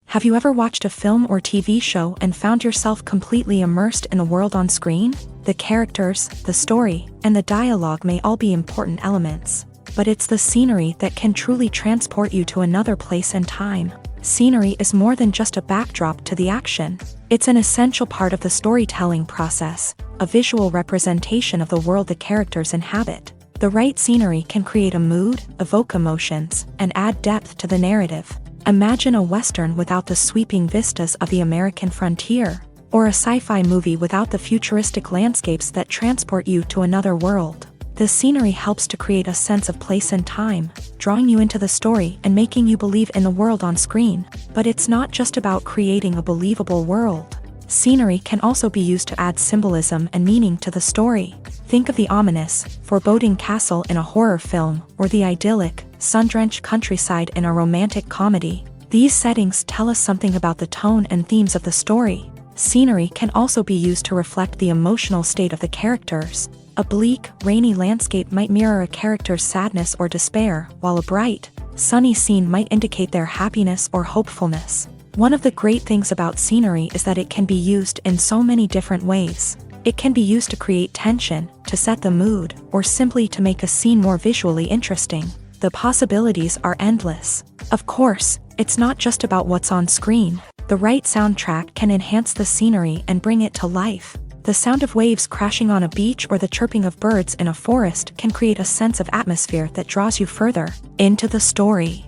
Have you ever watched a film or TV show and found yourself completely immersed in the world on screen? The characters, the story, and the dialogue may all be important elements, but it's the scenery that can truly transport you to another place and time. Scenery is more than just a backdrop to the action. It's an essential part of the storytelling process, a visual representation of the world the characters inhabit. The right scenery can create a mood, evoke emotions, and add depth to the narrative. Imagine a Western without the sweeping vistas of the American frontier, or a sci-fi movie without the futuristic landscapes that transport you to another world. The scenery helps to create a sense of place and time, drawing you into the story and making you believe in the world on screen. But it's not just about creating a believable world. Scenery can also be used to add symbolism and meaning to the story. Think of the ominous, foreboding castle in a horror film, or the idyllic, sun-drenched countryside in a romantic comedy. These settings tell us something about the tone and themes of the story. Scenery can also be used to reflect the emotional state of the characters. A bleak, rainy landscape might mirror a character's sadness or despair, while a bright, sunny scene might indicate their happiness or hopefulness. One of the great things about scenery is that it can be used in so many different ways. It can be used to create tension, to set the mood, or simply to make a scene more visually interesting. The possibilities are endless. Of course, it's not just about what's on screen. The right soundtrack can enhance the scenery and bring it to life. The sound of waves crashing on a beach or the chirping of birds in a forest can create a sense of atmosphere that draws you further into the story.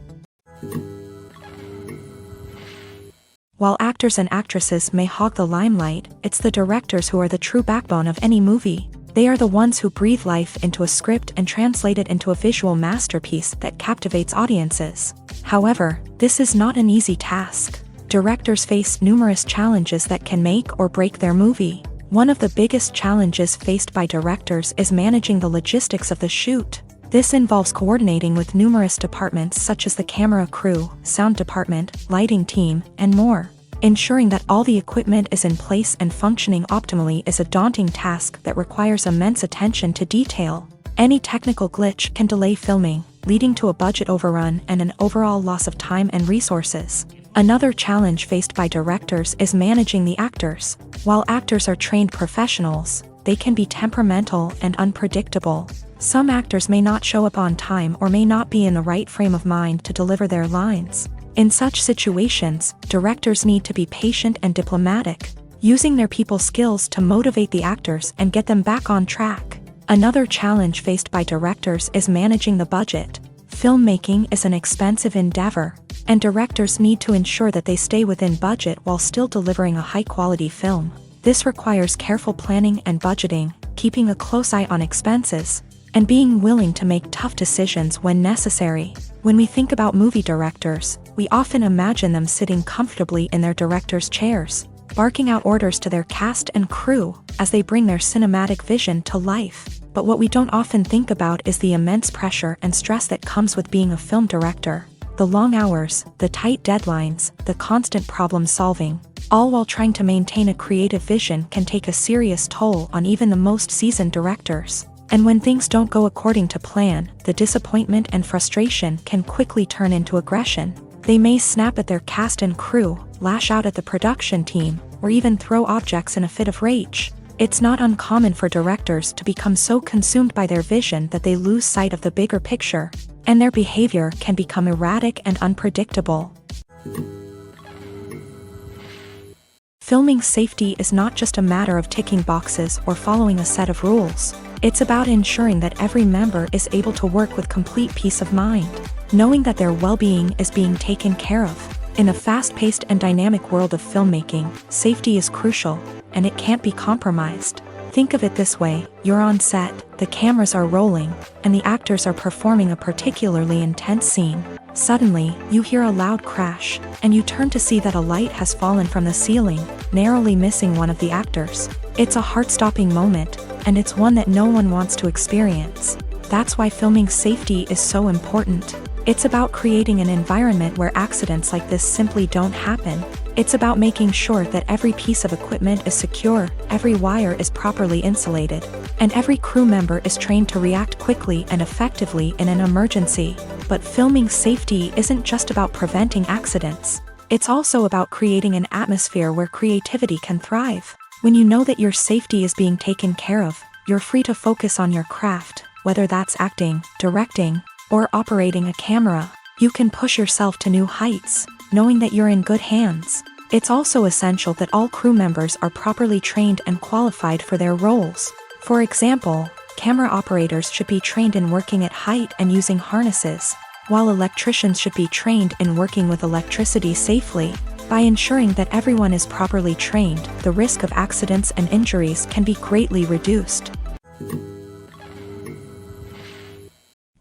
While actors and actresses may hog the limelight, it's the directors who are the true backbone of any movie. They are the ones who breathe life into a script and translate it into a visual masterpiece that captivates audiences. However, this is not an easy task. Directors face numerous challenges that can make or break their movie. One of the biggest challenges faced by directors is managing the logistics of the shoot. This involves coordinating with numerous departments such as the camera crew, sound department, lighting team, and more. Ensuring that all the equipment is in place and functioning optimally is a daunting task that requires immense attention to detail. Any technical glitch can delay filming, leading to a budget overrun and an overall loss of time and resources. Another challenge faced by directors is managing the actors. While actors are trained professionals, they can be temperamental and unpredictable. Some actors may not show up on time or may not be in the right frame of mind to deliver their lines. In such situations, directors need to be patient and diplomatic, using their people skills to motivate the actors and get them back on track. Another challenge faced by directors is managing the budget. Filmmaking is an expensive endeavor, and directors need to ensure that they stay within budget while still delivering a high-quality film. This requires careful planning and budgeting, keeping a close eye on expenses, and being willing to make tough decisions when necessary. When we think about movie directors, we often imagine them sitting comfortably in their director's chairs, barking out orders to their cast and crew as they bring their cinematic vision to life. But what we don't often think about is the immense pressure and stress that comes with being a film director. The long hours, the tight deadlines, the constant problem solving, all while trying to maintain a creative vision can take a serious toll on even the most seasoned directors. And when things don't go according to plan, the disappointment and frustration can quickly turn into aggression. They may snap at their cast and crew, lash out at the production team, or even throw objects in a fit of rage. It's not uncommon for directors to become so consumed by their vision that they lose sight of the bigger picture, and their behavior can become erratic and unpredictable. Filming safety is not just a matter of ticking boxes or following a set of rules. It's about ensuring that every member is able to work with complete peace of mind, knowing that their well-being is being taken care of. In a fast-paced and dynamic world of filmmaking, safety is crucial, and it can't be compromised. Think of it this way: you're on set, the cameras are rolling, and the actors are performing a particularly intense scene. Suddenly, you hear a loud crash, and you turn to see that a light has fallen from the ceiling, narrowly missing one of the actors. It's a heart-stopping moment, and it's one that no one wants to experience. That's why filming safety is so important. It's about creating an environment where accidents like this simply don't happen. It's about making sure that every piece of equipment is secure, every wire is properly insulated, and every crew member is trained to react quickly and effectively in an emergency. But filming safety isn't just about preventing accidents. It's also about creating an atmosphere where creativity can thrive. When you know that your safety is being taken care of, you're free to focus on your craft, whether that's acting, directing, or operating a camera. You can push yourself to new heights, knowing that you're in good hands. It's also essential that all crew members are properly trained and qualified for their roles. For example, camera operators should be trained in working at height and using harnesses, while electricians should be trained in working with electricity safely. By ensuring that everyone is properly trained, the risk of accidents and injuries can be greatly reduced.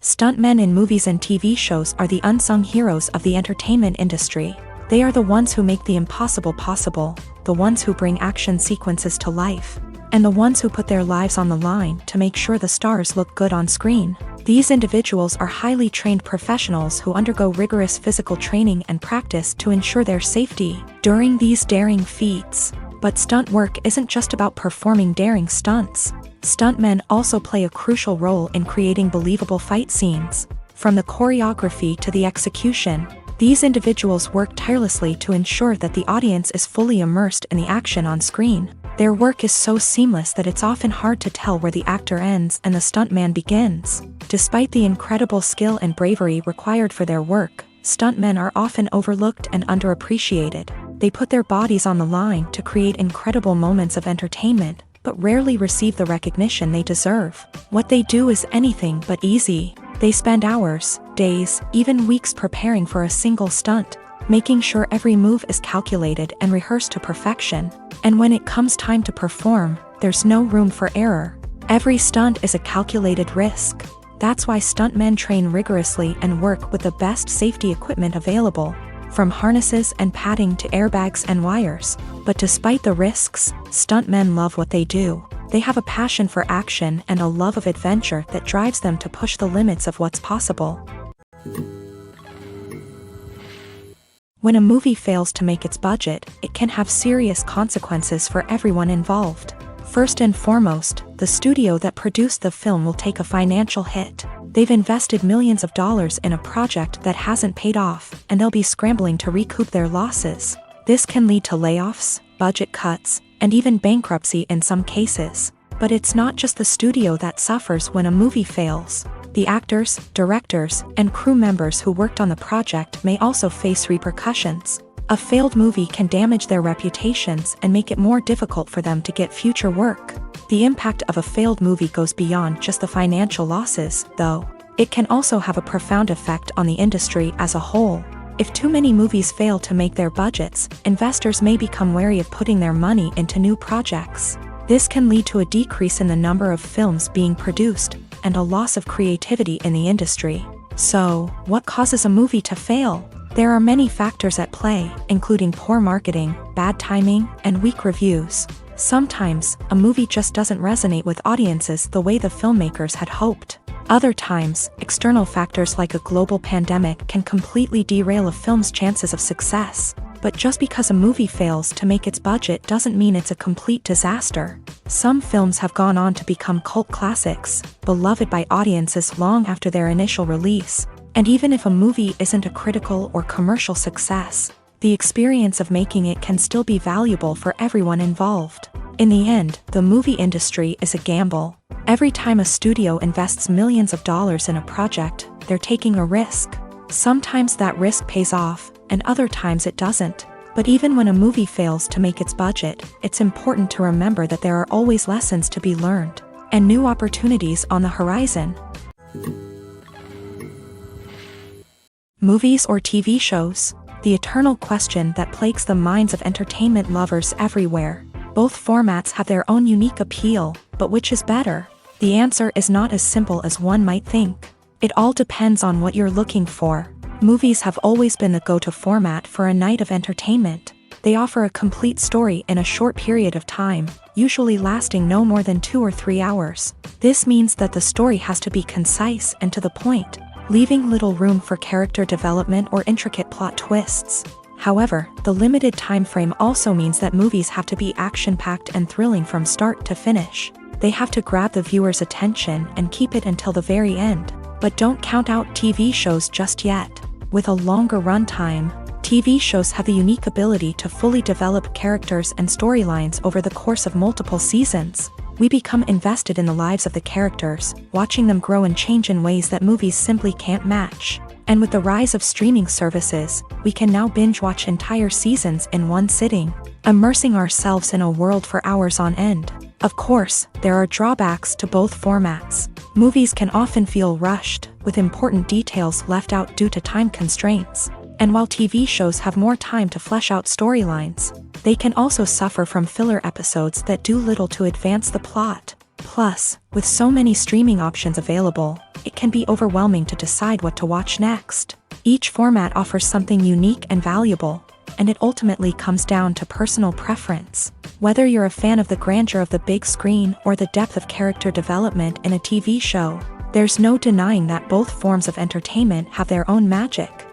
Stuntmen in movies and TV shows are the unsung heroes of the entertainment industry. They are the ones who make the impossible possible, the ones who bring action sequences to life, and the ones who put their lives on the line to make sure the stars look good on screen. These individuals are highly trained professionals who undergo rigorous physical training and practice to ensure their safety during these daring feats. But stunt work isn't just about performing daring stunts. Stuntmen also play a crucial role in creating believable fight scenes. From the choreography to the execution, these individuals work tirelessly to ensure that the audience is fully immersed in the action on screen. Their work is so seamless that it's often hard to tell where the actor ends and the stuntman begins. Despite the incredible skill and bravery required for their work, stuntmen are often overlooked and underappreciated. They put their bodies on the line to create incredible moments of entertainment, but rarely receive the recognition they deserve. What they do is anything but easy. They spend hours, days, even weeks preparing for a single stunt, making sure every move is calculated and rehearsed to perfection. And when it comes time to perform, there's no room for error. Every stunt is a calculated risk. That's why stuntmen train rigorously and work with the best safety equipment available, from harnesses and padding to airbags and wires. But despite the risks, stuntmen love what they do. They have a passion for action and a love of adventure that drives them to push the limits of what's possible. When a movie fails to make its budget, it can have serious consequences for everyone involved. First and foremost, the studio that produced the film will take a financial hit. They've invested millions of dollars in a project that hasn't paid off, and they'll be scrambling to recoup their losses. This can lead to layoffs, budget cuts, and even bankruptcy in some cases. But it's not just the studio that suffers when a movie fails. The actors, directors, and crew members who worked on the project may also face repercussions. A failed movie can damage their reputations and make it more difficult for them to get future work. The impact of a failed movie goes beyond just the financial losses, though. It can also have a profound effect on the industry as a whole. If too many movies fail to make their budgets, investors may become wary of putting their money into new projects. This can lead to a decrease in the number of films being produced, and a loss of creativity in the industry. So, what causes a movie to fail? There are many factors at play, including poor marketing, bad timing, and weak reviews. Sometimes, a movie just doesn't resonate with audiences the way the filmmakers had hoped. Other times, external factors like a global pandemic can completely derail a film's chances of success. But just because a movie fails to make its budget doesn't mean it's a complete disaster. Some films have gone on to become cult classics, beloved by audiences long after their initial release. And even if a movie isn't a critical or commercial success, the experience of making it can still be valuable for everyone involved. In the end, the movie industry is a gamble. Every time a studio invests millions of dollars in a project, they're taking a risk. Sometimes that risk pays off, and other times it doesn't. But even when a movie fails to make its budget, it's important to remember that there are always lessons to be learned, and new opportunities on the horizon. Movies or TV shows? The eternal question that plagues the minds of entertainment lovers everywhere. Both formats have their own unique appeal, but which is better? The answer is not as simple as one might think. It all depends on what you're looking for. Movies have always been the go-to format for a night of entertainment. They offer a complete story in a short period of time, usually lasting no more than 2 or 3 hours. This means that the story has to be concise and to the point, leaving little room for character development or intricate plot twists. However, the limited time frame also means that movies have to be action-packed and thrilling from start to finish. They have to grab the viewer's attention and keep it until the very end. But don't count out TV shows just yet. With a longer runtime, TV shows have the unique ability to fully develop characters and storylines over the course of multiple seasons. We become invested in the lives of the characters, watching them grow and change in ways that movies simply can't match. And with the rise of streaming services, we can now binge-watch entire seasons in one sitting, immersing ourselves in a world for hours on end. Of course, there are drawbacks to both formats. Movies can often feel rushed, with important details left out due to time constraints. And while TV shows have more time to flesh out storylines, they can also suffer from filler episodes that do little to advance the plot. Plus, with so many streaming options available, it can be overwhelming to decide what to watch next. Each format offers something unique and valuable, and it ultimately comes down to personal preference. Whether you're a fan of the grandeur of the big screen or the depth of character development in a TV show, there's no denying that both forms of entertainment have their own magic.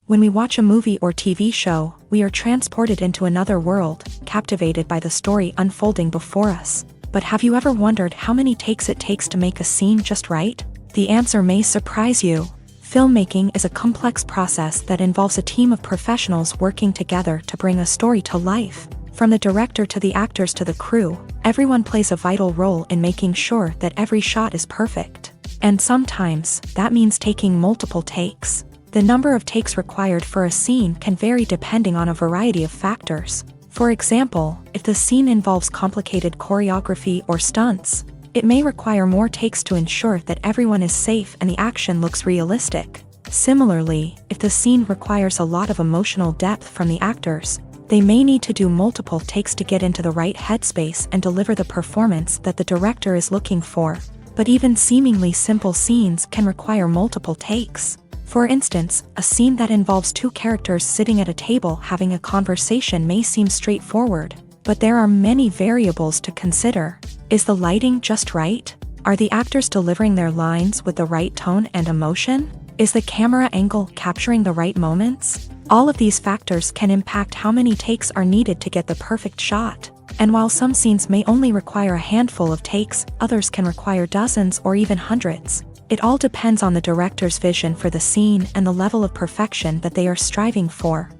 When we watch a movie or TV show, we are transported into another world, captivated by the story unfolding before us. But have you ever wondered how many takes it takes to make a scene just right? The answer may surprise you. Filmmaking is a complex process that involves a team of professionals working together to bring a story to life. From the director to the actors to the crew, everyone plays a vital role in making sure that every shot is perfect. And sometimes, that means taking multiple takes. The number of takes required for a scene can vary depending on a variety of factors. For example, if the scene involves complicated choreography or stunts, it may require more takes to ensure that everyone is safe and the action looks realistic. Similarly, if the scene requires a lot of emotional depth from the actors, they may need to do multiple takes to get into the right headspace and deliver the performance that the director is looking for. But even seemingly simple scenes can require multiple takes. For instance, a scene that involves two characters sitting at a table having a conversation may seem straightforward, but there are many variables to consider. Is the lighting just right? Are the actors delivering their lines with the right tone and emotion? Is the camera angle capturing the right moments? All of these factors can impact how many takes are needed to get the perfect shot. And while some scenes may only require a handful of takes, others can require dozens or even hundreds. It all depends on the director's vision for the scene and the level of perfection that they are striving for.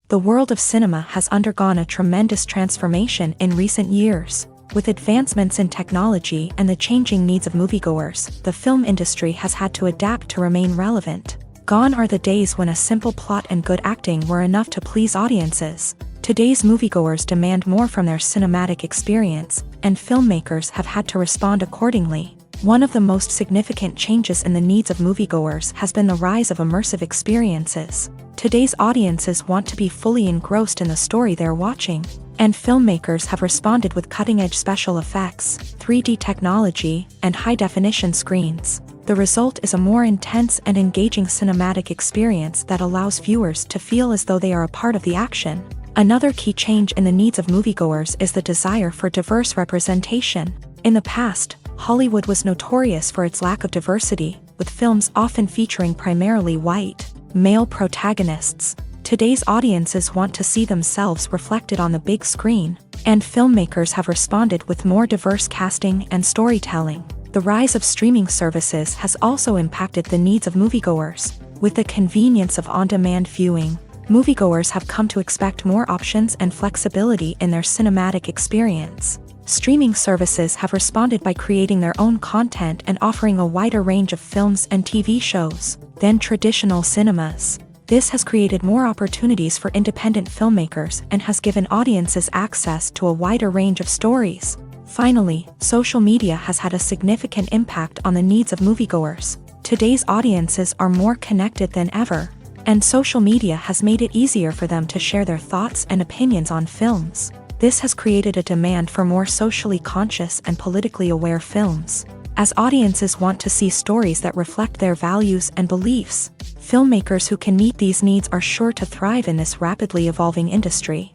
The world of cinema has undergone a tremendous transformation in recent years. With advancements in technology and the changing needs of moviegoers, the film industry has had to adapt to remain relevant. Gone are the days when a simple plot and good acting were enough to please audiences. Today's moviegoers demand more from their cinematic experience, and filmmakers have had to respond accordingly. One of the most significant changes in the needs of moviegoers has been the rise of immersive experiences. Today's audiences want to be fully engrossed in the story they're watching, and filmmakers have responded with cutting-edge special effects, 3D technology, and high-definition screens. The result is a more intense and engaging cinematic experience that allows viewers to feel as though they are a part of the action. Another key change in the needs of moviegoers is the desire for diverse representation. In the past, Hollywood was notorious for its lack of diversity, with films often featuring primarily white, male protagonists. Today's audiences want to see themselves reflected on the big screen, and filmmakers have responded with more diverse casting and storytelling. The rise of streaming services has also impacted the needs of moviegoers. With the convenience of on-demand viewing, moviegoers have come to expect more options and flexibility in their cinematic experience. Streaming services have responded by creating their own content and offering a wider range of films and TV shows than traditional cinemas. This has created more opportunities for independent filmmakers and has given audiences access to a wider range of stories. Finally, social media has had a significant impact on the needs of moviegoers. Today's audiences are more connected than ever, and social media has made it easier for them to share their thoughts and opinions on films. This has created a demand for more socially conscious and politically aware films. as audiences want to see stories that reflect their values and beliefs. Filmmakers who can meet these needs are sure to thrive in this rapidly evolving industry.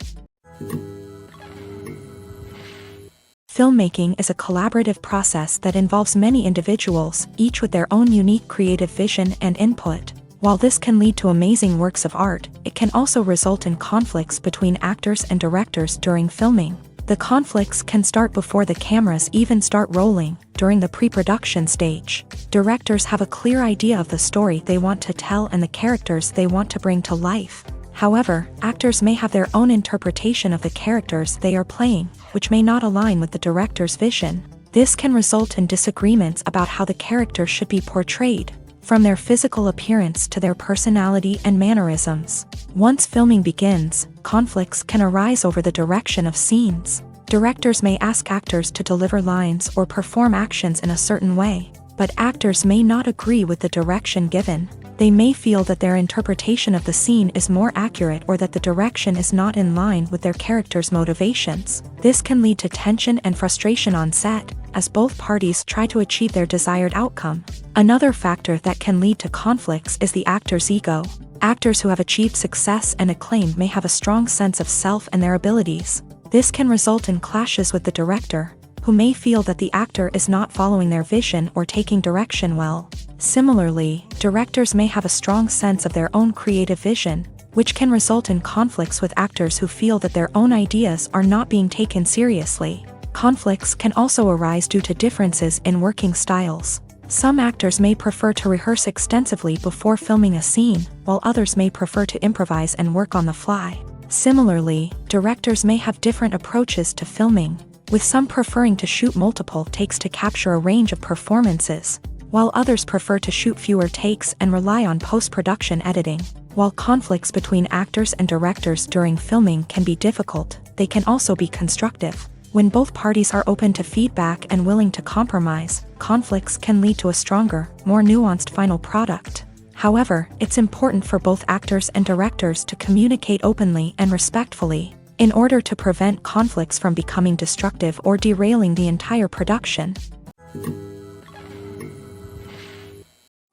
Filmmaking is a collaborative process that involves many individuals, each with their own unique creative vision and input. While this can lead to amazing works of art, it can also result in conflicts between actors and directors during filming. The conflicts can start before the cameras even start rolling, during the pre-production stage. Directors have a clear idea of the story they want to tell and the characters they want to bring to life. However, actors may have their own interpretation of the characters they are playing, which may not align with the director's vision. This can result in disagreements about how the character should be portrayed, from their physical appearance to their personality and mannerisms. Once filming begins, conflicts can arise over the direction of scenes. Directors may ask actors to deliver lines or perform actions in a certain way, but actors may not agree with the direction given. They may feel that their interpretation of the scene is more accurate or that the direction is not in line with their character's motivations. This can lead to tension and frustration on set, as both parties try to achieve their desired outcome. Another factor that can lead to conflicts is the actor's ego. Actors who have achieved success and acclaim may have a strong sense of self and their abilities. This can result in clashes with the director, who may feel that the actor is not following their vision or taking direction well. Similarly, directors may have a strong sense of their own creative vision, which can result in conflicts with actors who feel that their own ideas are not being taken seriously. Conflicts can also arise due to differences in working styles. Some actors may prefer to rehearse extensively before filming a scene, while others may prefer to improvise and work on the fly. Similarly, directors may have different approaches to filming, with some preferring to shoot multiple takes to capture a range of performances, while others prefer to shoot fewer takes and rely on post-production editing. While conflicts between actors and directors during filming can be difficult, they can also be constructive. When both parties are open to feedback and willing to compromise, conflicts can lead to a stronger, more nuanced final product. However, it's important for both actors and directors to communicate openly and respectfully, in order to prevent conflicts from becoming destructive or derailing the entire production.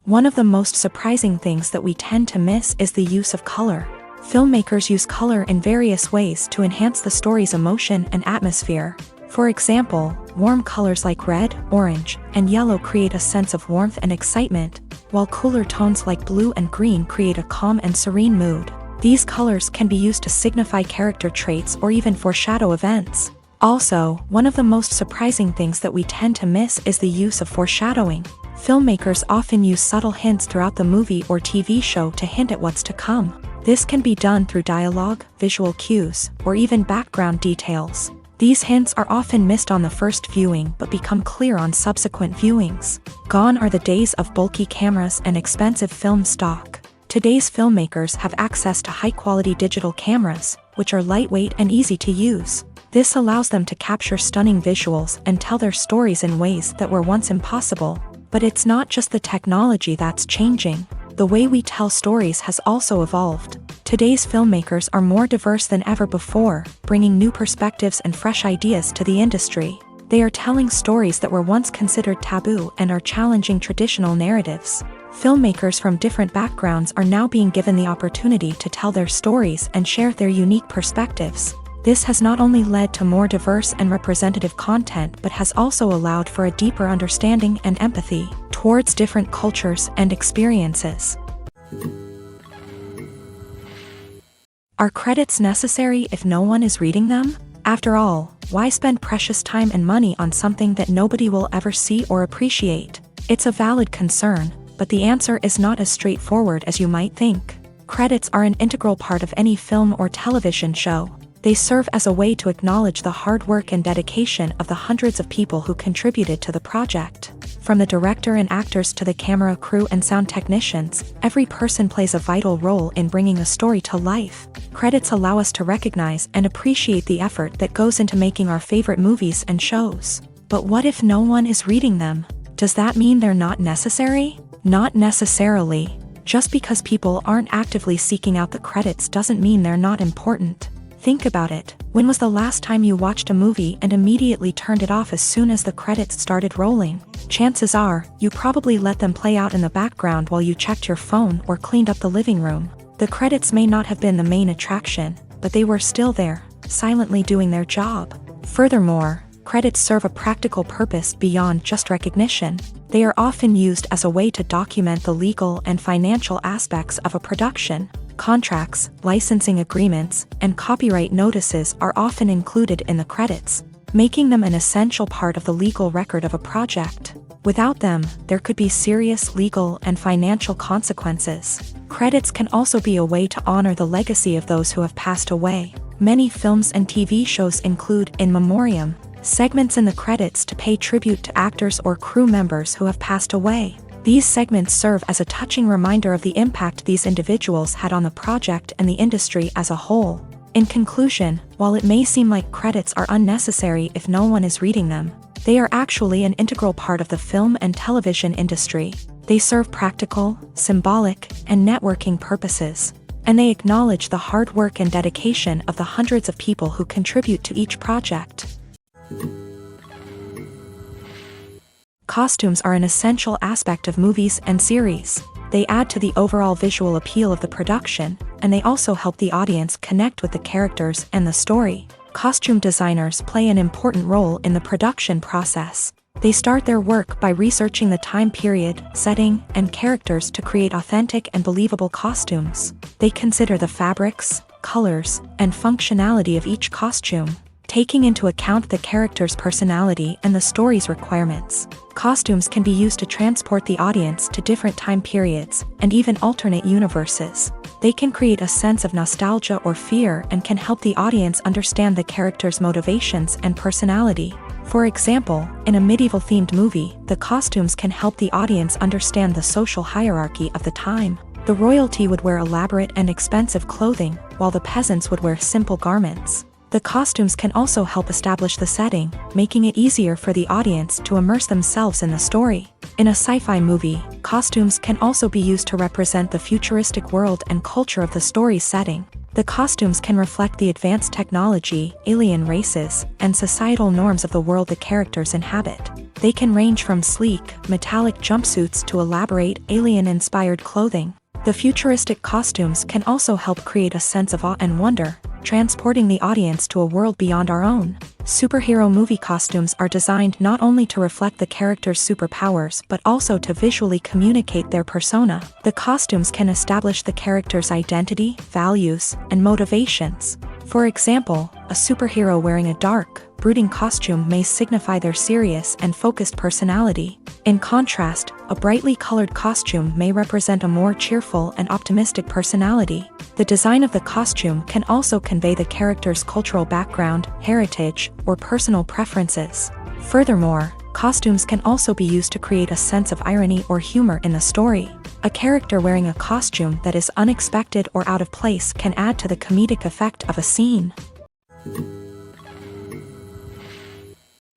One of the most surprising things that we tend to miss is the use of color. Filmmakers use color in various ways to enhance the story's emotion and atmosphere. For example, warm colors like red, orange, and yellow create a sense of warmth and excitement, while cooler tones like blue and green create a calm and serene mood. These colors can be used to signify character traits or even foreshadow events. Also, one of the most surprising things that we tend to miss is the use of foreshadowing. Filmmakers often use subtle hints throughout the movie or TV show to hint at what's to come. This can be done through dialogue, visual cues, or even background details. These hints are often missed on the first viewing but become clear on subsequent viewings. Gone are the days of bulky cameras and expensive film stock. Today's filmmakers have access to high-quality digital cameras, which are lightweight and easy to use. This allows them to capture stunning visuals and tell their stories in ways that were once impossible. But it's not just the technology that's changing. The way we tell stories has also evolved. Today's filmmakers are more diverse than ever before, bringing new perspectives and fresh ideas to the industry. They are telling stories that were once considered taboo and are challenging traditional narratives. Filmmakers from different backgrounds are now being given the opportunity to tell their stories and share their unique perspectives. This has not only led to more diverse and representative content but has also allowed for a deeper understanding and empathy towards different cultures and experiences. Are credits necessary if no one is reading them? After all, why spend precious time and money on something that nobody will ever see or appreciate? It's a valid concern, but the answer is not as straightforward as you might think. Credits are an integral part of any film or television show. They serve as a way to acknowledge the hard work and dedication of the hundreds of people who contributed to the project. From the director and actors to the camera crew and sound technicians, every person plays a vital role in bringing a story to life. Credits allow us to recognize and appreciate the effort that goes into making our favorite movies and shows. But what if no one is reading them? Does that mean they're not necessary? Not necessarily. Just because people aren't actively seeking out the credits doesn't mean they're not important. Think about it. When was the last time you watched a movie and immediately turned it off as soon as the credits started rolling? chances are, you probably let them play out in the background while you checked your phone or cleaned up the living room. The credits may not have been the main attraction, but they were still there, silently doing their job. Furthermore, credits serve a practical purpose beyond just recognition. They are often used as a way to document the legal and financial aspects of a production. Contracts, licensing agreements, and copyright notices are often included in the credits, making them an essential part of the legal record of a project. Without them, there could be serious legal and financial consequences. Credits can also be a way to honor the legacy of those who have passed away. Many films and TV shows include in memoriam segments in the credits to pay tribute to actors or crew members who have passed away. These segments serve as a touching reminder of the impact these individuals had on the project and the industry as a whole. In conclusion, while it may seem like credits are unnecessary if no one is reading them, they are actually an integral part of the film and television industry. They serve practical, symbolic, and networking purposes, and they acknowledge the hard work and dedication of the hundreds of people who contribute to each project. Costumes are an essential aspect of movies and series. They add to the overall visual appeal of the production, and they also help the audience connect with the characters and the story. Costume designers play an important role in the production process. They start their work by researching the time period, setting, and characters to create authentic and believable costumes. They consider the fabrics, colors, and functionality of each costume, taking into account the character's personality and the story's requirements. Costumes can be used to transport the audience to different time periods and even alternate universes. They can create a sense of nostalgia or fear and can help the audience understand the character's motivations and personality. For example, in a medieval-themed movie, the costumes can help the audience understand the social hierarchy of the time. The royalty would wear elaborate and expensive clothing, while the peasants would wear simple garments. The costumes can also help establish the setting, making it easier for the audience to immerse themselves in the story. In a sci-fi movie, costumes can also be used to represent the futuristic world and culture of the story's setting. The costumes can reflect the advanced technology, alien races, and societal norms of the world the characters inhabit. They can range from sleek, metallic jumpsuits to elaborate, alien-inspired clothing. The futuristic costumes can also help create a sense of awe and wonder, transporting the audience to a world beyond our own. Superhero movie costumes are designed not only to reflect the character's superpowers but also to visually communicate their persona. The costumes can establish the character's identity, values, and motivations. For example, a superhero wearing a dark, brooding costume may signify their serious and focused personality. In contrast, a brightly colored costume may represent a more cheerful and optimistic personality. The design of the costume can also convey the character's cultural background, heritage, or personal preferences. Furthermore, costumes can also be used to create a sense of irony or humor in the story. A character wearing a costume that is unexpected or out of place can add to the comedic effect of a scene.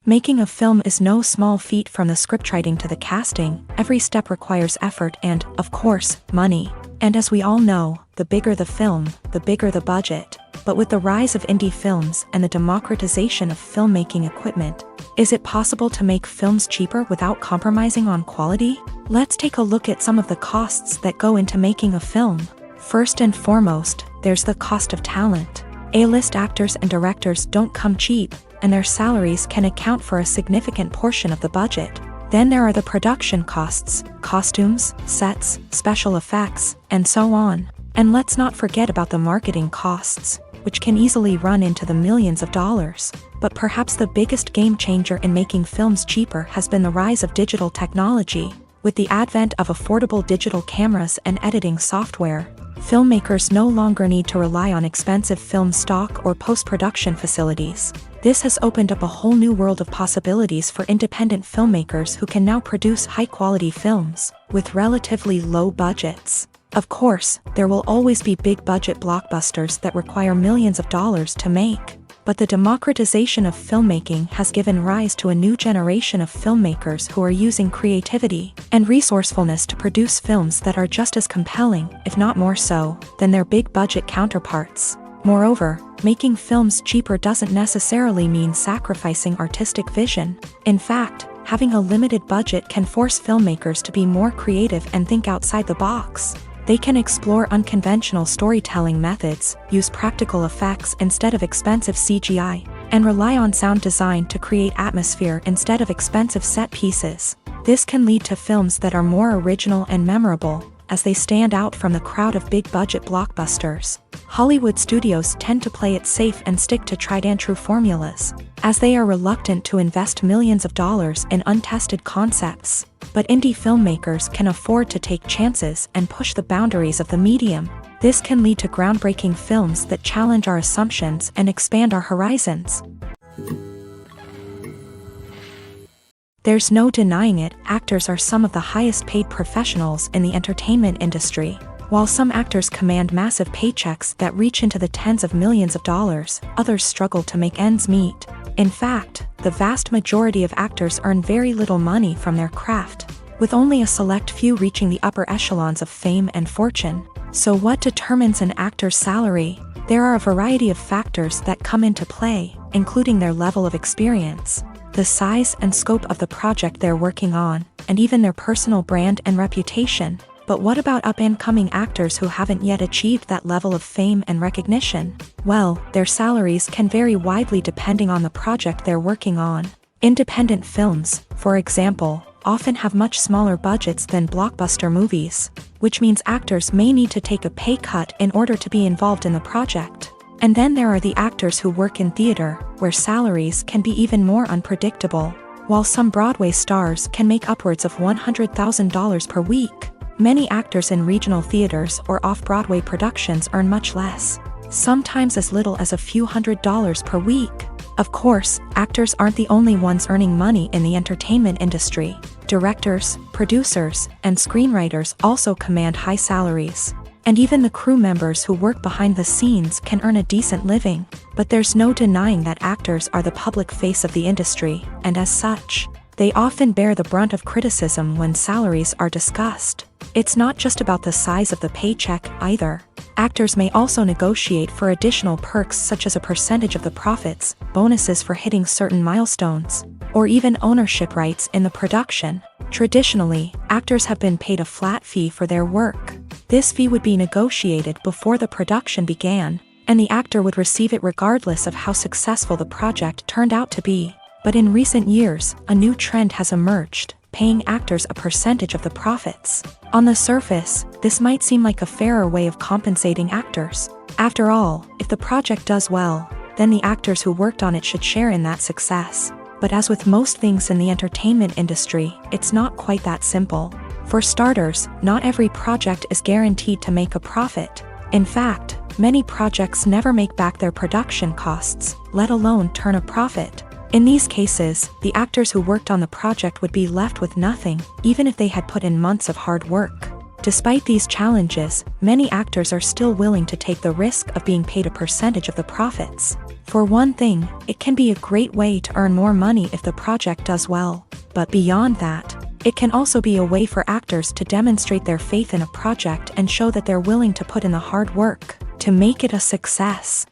Making a film is no small feat. From the scriptwriting to the casting, every step requires effort and, of course, money. And as we all know, the bigger the film, the bigger the budget. But with the rise of indie films and the democratization of filmmaking equipment, is it possible to make films cheaper without compromising on quality? Let's take a look at some of the costs that go into making a film. First and foremost, there's the cost of talent. A-list actors and directors don't come cheap, and their salaries can account for a significant portion of the budget. Then there are the production costs, costumes, sets, special effects, and so on. And let's not forget about the marketing costs, which can easily run into the millions of dollars. But perhaps the biggest game changer in making films cheaper has been the rise of digital technology. With the advent of affordable digital cameras and editing software, filmmakers no longer need to rely on expensive film stock or post-production facilities. This has opened up a whole new world of possibilities for independent filmmakers who can now produce high-quality films with relatively low budgets. Of course, there will always be big-budget blockbusters that require millions of dollars to make. But the democratization of filmmaking has given rise to a new generation of filmmakers who are using creativity and resourcefulness to produce films that are just as compelling, if not more so, than their big-budget counterparts. Moreover, making films cheaper doesn't necessarily mean sacrificing artistic vision. In fact, Having a limited budget can force filmmakers to be more creative and think outside the box. They can explore unconventional storytelling methods, use practical effects instead of expensive CGI, and rely on sound design to create atmosphere instead of expensive set pieces. This can lead to films that are more original and memorable, as they stand out from the crowd of big-budget blockbusters. Hollywood studios tend to play it safe and stick to tried-and-true formulas, as they are reluctant to invest millions of dollars in untested concepts. But indie filmmakers can afford to take chances and push the boundaries of the medium. This can lead to groundbreaking films that challenge our assumptions and expand our horizons. There's no denying it, actors are some of the highest-paid professionals in the entertainment industry. While some actors command massive paychecks that reach into the tens of millions of dollars, others struggle to make ends meet. In fact, the vast majority of actors earn very little money from their craft, with only a select few reaching the upper echelons of fame and fortune. So what determines an actor's salary? There are a variety of factors that come into play, including their level of experience, the size and scope of the project they're working on, and even their personal brand and reputation. But what about up-and-coming actors who haven't yet achieved that level of fame and recognition? Well, their salaries can vary widely depending on the project they're working on. Independent films, for example, often have much smaller budgets than blockbuster movies, which means actors may need to take a pay cut in order to be involved in the project. And then there are the actors who work in theater, where salaries can be even more unpredictable. While some Broadway stars can make upwards of $100,000 per week, many actors in regional theaters or off-Broadway productions earn much less, sometimes as little as a few $100s per week. Of course, actors aren't the only ones earning money in the entertainment industry. Directors, producers, and screenwriters also command high salaries. And even the crew members who work behind the scenes can earn a decent living. But there's no denying that actors are the public face of the industry, and as such, they often bear the brunt of criticism when salaries are discussed. It's not just about the size of the paycheck, either. Actors may also negotiate for additional perks such as a percentage of the profits, bonuses for hitting certain milestones, or even ownership rights in the production. Traditionally, actors have been paid a flat fee for their work. This fee would be negotiated before the production began, and the actor would receive it regardless of how successful the project turned out to be. But in recent years, a new trend has emerged, paying actors a percentage of the profits. On the surface, this might seem like a fairer way of compensating actors. After all, if the project does well, then the actors who worked on it should share in that success. But as with most things in the entertainment industry, it's not quite that simple. For starters, not every project is guaranteed to make a profit. In fact, many projects never make back their production costs, let alone turn a profit. In these cases, the actors who worked on the project would be left with nothing, even if they had put in months of hard work. Despite these challenges, many actors are still willing to take the risk of being paid a percentage of the profits. For one thing, it can be a great way to earn more money if the project does well. But beyond that, it can also be a way for actors to demonstrate their faith in a project and show that they're willing to put in the hard work to make it a success.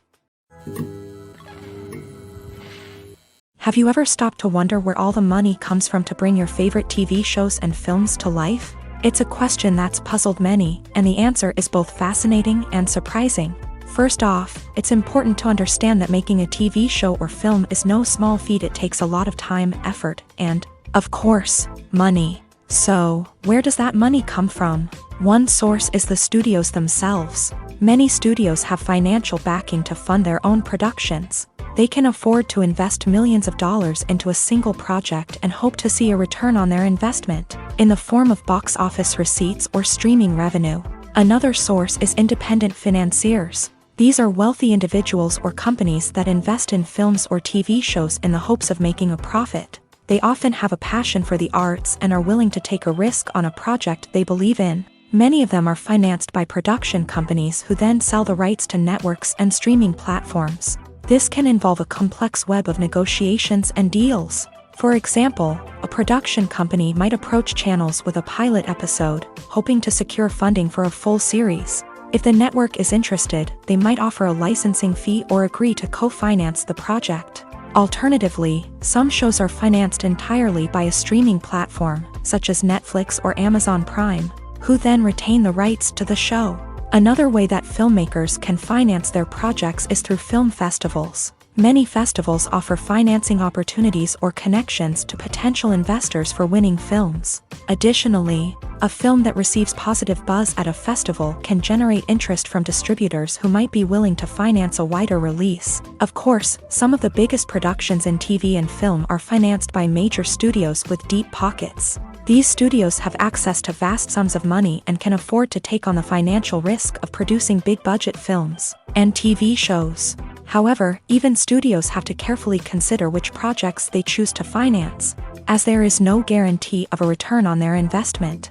Have you ever stopped to wonder where all the money comes from to bring your favorite TV shows and films to life? It's a question that's puzzled many, and the answer is both fascinating and surprising. First off, it's important to understand that making a TV show or film is no small feat. It takes a lot of time, effort, and, of course, money. So, where does that money come from? One source is the studios themselves. Many studios have financial backing to fund their own productions. They can afford to invest millions of dollars into a single project and hope to see a return on their investment, in the form of box office receipts or streaming revenue. Another source is independent financiers. These are wealthy individuals or companies that invest in films or TV shows in the hopes of making a profit. They often have a passion for the arts and are willing to take a risk on a project they believe in. Many of them are financed by production companies who then sell the rights to networks and streaming platforms. This can involve a complex web of negotiations and deals. For example, a production company might approach channels with a pilot episode, hoping to secure funding for a full series. If the network is interested, they might offer a licensing fee or agree to co-finance the project. Alternatively, some shows are financed entirely by a streaming platform, such as Netflix or Amazon Prime, who then retain the rights to the show. Another way that filmmakers can finance their projects is through film festivals. Many festivals offer financing opportunities or connections to potential investors for winning films. Additionally, a film that receives positive buzz at a festival can generate interest from distributors who might be willing to finance a wider release. Of course, some of the biggest productions in TV and film are financed by major studios with deep pockets. These studios have access to vast sums of money and can afford to take on the financial risk of producing big-budget films and TV shows. However, even studios have to carefully consider which projects they choose to finance, as there is no guarantee of a return on their investment.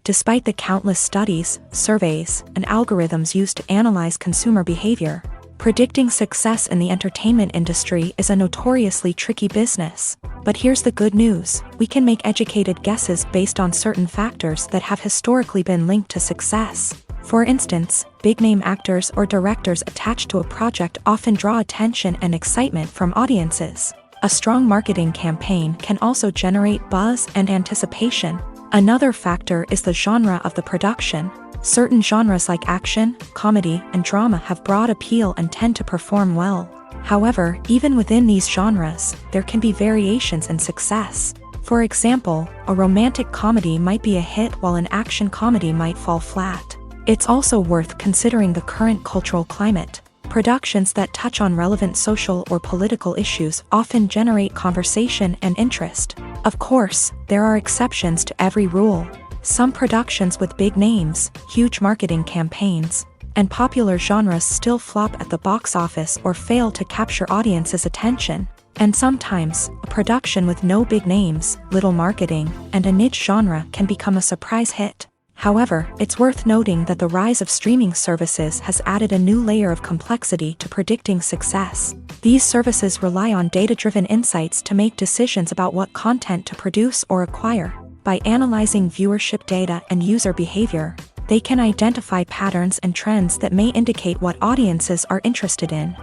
Despite the countless studies, surveys, and algorithms used to analyze consumer behavior, predicting success in the entertainment industry is a notoriously tricky business. But here's the good news: we can make educated guesses based on certain factors that have historically been linked to success. For instance, big-name actors or directors attached to a project often draw attention and excitement from audiences. A strong marketing campaign can also generate buzz and anticipation. Another factor is the genre of the production. Certain genres like action, comedy, and drama have broad appeal and tend to perform well. However, even within these genres, there can be variations in success. For example, a romantic comedy might be a hit while an action comedy might fall flat. It's also worth considering the current cultural climate. Productions that touch on relevant social or political issues often generate conversation and interest. Of course, there are exceptions to every rule. Some productions with big names, huge marketing campaigns, and popular genres still flop at the box office or fail to capture audiences' attention. And sometimes, a production with no big names, little marketing, and a niche genre can become a surprise hit. However, it's worth noting that the rise of streaming services has added a new layer of complexity to predicting success. These services rely on data-driven insights to make decisions about what content to produce or acquire. By analyzing viewership data and user behavior, they can identify patterns and trends that may indicate what audiences are interested in.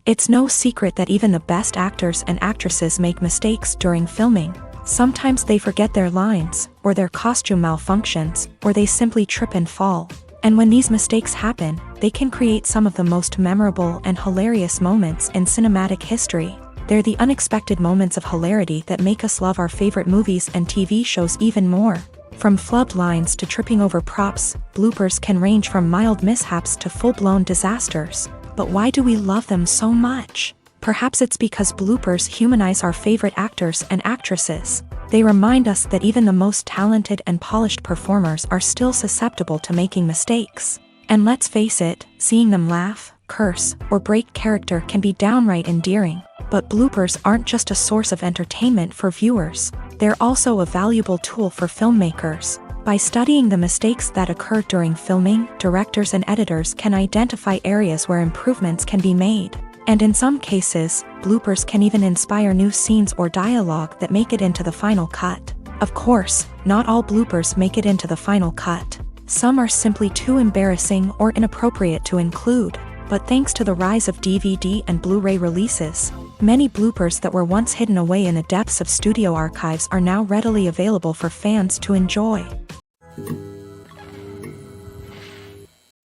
It's no secret that even the best actors and actresses make mistakes during filming. Sometimes they forget their lines, or their costume malfunctions, or they simply trip and fall. And when these mistakes happen, they can create some of the most memorable and hilarious moments in cinematic history. They're the unexpected moments of hilarity that make us love our favorite movies and TV shows even more. From flubbed lines to tripping over props, bloopers can range from mild mishaps to full-blown disasters. But why do we love them so much? Perhaps it's because bloopers humanize our favorite actors and actresses. They remind us that even the most talented and polished performers are still susceptible to making mistakes. And let's face it, seeing them laugh, curse, or break character can be downright endearing. But bloopers aren't just a source of entertainment for viewers. They're also a valuable tool for filmmakers. By studying the mistakes that occur during filming, directors and editors can identify areas where improvements can be made. And in some cases, bloopers can even inspire new scenes or dialogue that make it into the final cut. Of course, not all bloopers make it into the final cut. Some are simply too embarrassing or inappropriate to include. But thanks to the rise of DVD and Blu-ray releases, many bloopers that were once hidden away in the depths of studio archives are now readily available for fans to enjoy.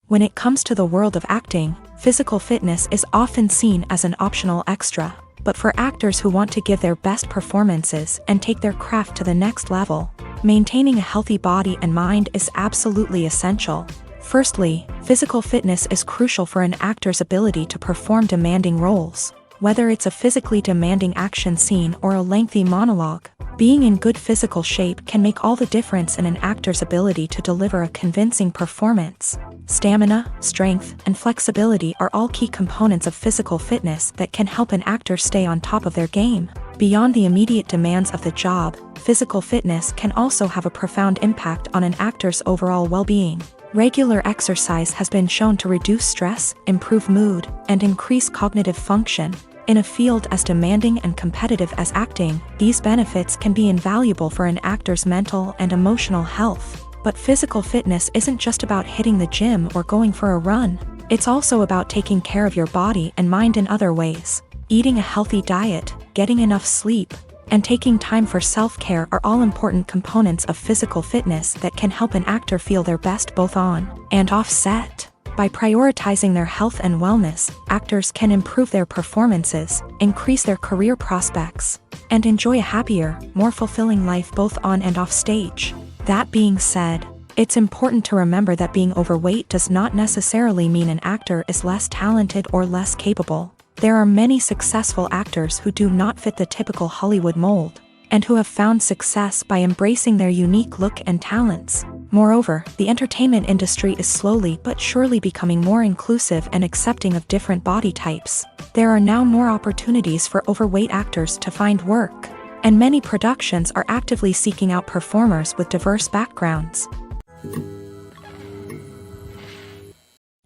When it comes to the world of acting, physical fitness is often seen as an optional extra. But for actors who want to give their best performances and take their craft to the next level, maintaining a healthy body and mind is absolutely essential. Firstly, physical fitness is crucial for an actor's ability to perform demanding roles. Whether it's a physically demanding action scene or a lengthy monologue, being in good physical shape can make all the difference in an actor's ability to deliver a convincing performance. Stamina, strength, and flexibility are all key components of physical fitness that can help an actor stay on top of their game. Beyond the immediate demands of the job, physical fitness can also have a profound impact on an actor's overall well-being. Regular exercise has been shown to reduce stress, improve mood, and increase cognitive function. In a field as demanding and competitive as acting, these benefits can be invaluable for an actor's mental and emotional health. But physical fitness isn't just about hitting the gym or going for a run. It's also about taking care of your body and mind in other ways. Eating a healthy diet, getting enough sleep, and taking time for self-care are all important components of physical fitness that can help an actor feel their best both on and off set. By prioritizing their health and wellness, actors can improve their performances, increase their career prospects, and enjoy a happier, more fulfilling life both on and off stage. That being said, it's important to remember that being overweight does not necessarily mean an actor is less talented or less capable. There are many successful actors who do not fit the typical Hollywood mold, and who have found success by embracing their unique look and talents. Moreover, the entertainment industry is slowly but surely becoming more inclusive and accepting of different body types. There are now more opportunities for overweight actors to find work, and many productions are actively seeking out performers with diverse backgrounds.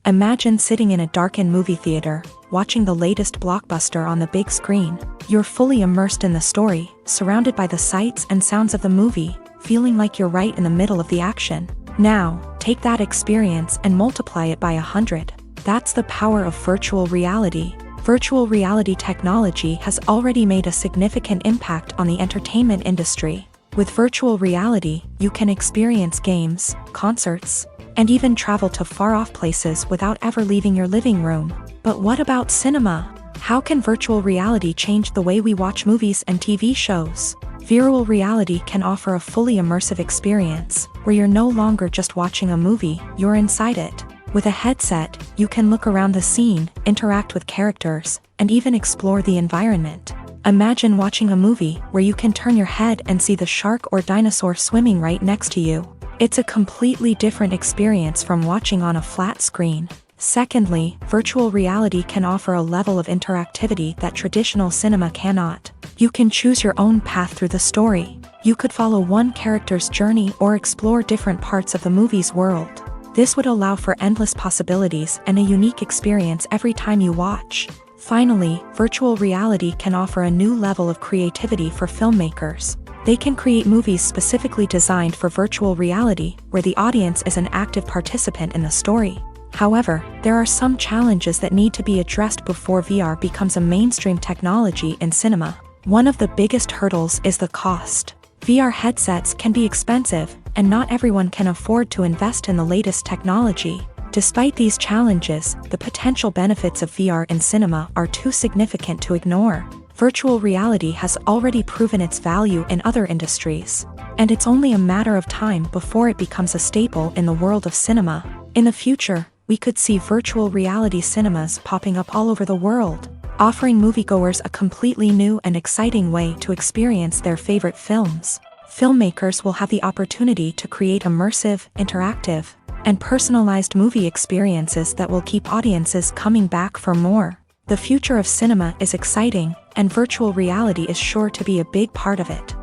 Imagine sitting in a darkened movie theater, watching the latest blockbuster on the big screen. You're fully immersed in the story, surrounded by the sights and sounds of the movie, feeling like you're right in the middle of the action. Now, take that experience and multiply it by 100. That's the power of virtual reality. Virtual reality technology has already made a significant impact on the entertainment industry. With virtual reality, you can experience games, concerts, and even travel to far-off places without ever leaving your living room. But what about cinema? How can virtual reality change the way we watch movies and TV shows? Virtual reality can offer a fully immersive experience, where you're no longer just watching a movie, you're inside it. With a headset, you can look around the scene, interact with characters, and even explore the environment. Imagine watching a movie where you can turn your head and see the shark or dinosaur swimming right next to you. It's a completely different experience from watching on a flat screen. Secondly, virtual reality can offer a level of interactivity that traditional cinema cannot. You can choose your own path through the story. You could follow one character's journey or explore different parts of the movie's world. This would allow for endless possibilities and a unique experience every time you watch. Finally, virtual reality can offer a new level of creativity for filmmakers. They can create movies specifically designed for virtual reality, where the audience is an active participant in the story. However, there are some challenges that need to be addressed before VR becomes a mainstream technology in cinema. One of the biggest hurdles is the cost. VR headsets can be expensive, and not everyone can afford to invest in the latest technology. Despite these challenges, the potential benefits of VR in cinema are too significant to ignore. Virtual reality has already proven its value in other industries, and it's only a matter of time before it becomes a staple in the world of cinema. In the future, we could see virtual reality cinemas popping up all over the world, offering moviegoers a completely new and exciting way to experience their favorite films. Filmmakers will have the opportunity to create immersive, interactive, and personalized movie experiences that will keep audiences coming back for more. The future of cinema is exciting, and virtual reality is sure to be a big part of it.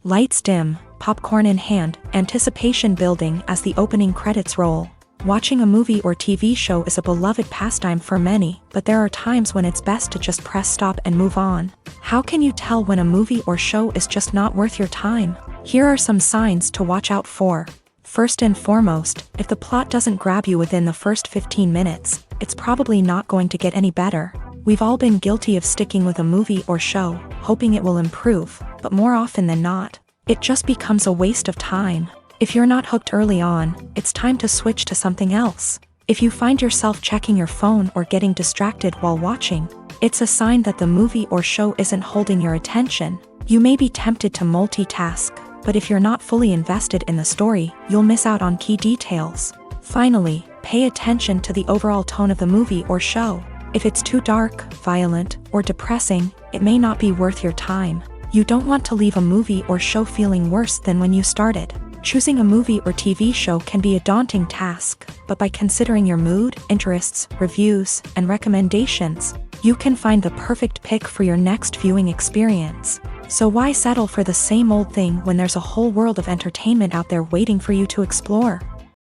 Lights dim, popcorn in hand, anticipation building as the opening credits roll. Watching a movie or TV show is a beloved pastime for many, but there are times when it's best to just press stop and move on. How can you tell when a movie or show is just not worth your time? Here are some signs to watch out for. First and foremost, if the plot doesn't grab you within the first 15 minutes, it's probably not going to get any better. We've all been guilty of sticking with a movie or show, hoping it will improve, but more often than not, it just becomes a waste of time. If you're not hooked early on, it's time to switch to something else. If you find yourself checking your phone or getting distracted while watching, it's a sign that the movie or show isn't holding your attention. You may be tempted to multitask, but if you're not fully invested in the story, you'll miss out on key details. Finally, pay attention to the overall tone of the movie or show. If it's too dark, violent, or depressing, it may not be worth your time. You don't want to leave a movie or show feeling worse than when you started. Choosing a movie or TV show can be a daunting task, but by considering your mood, interests, reviews, and recommendations, you can find the perfect pick for your next viewing experience. So why settle for the same old thing when there's a whole world of entertainment out there waiting for you to explore?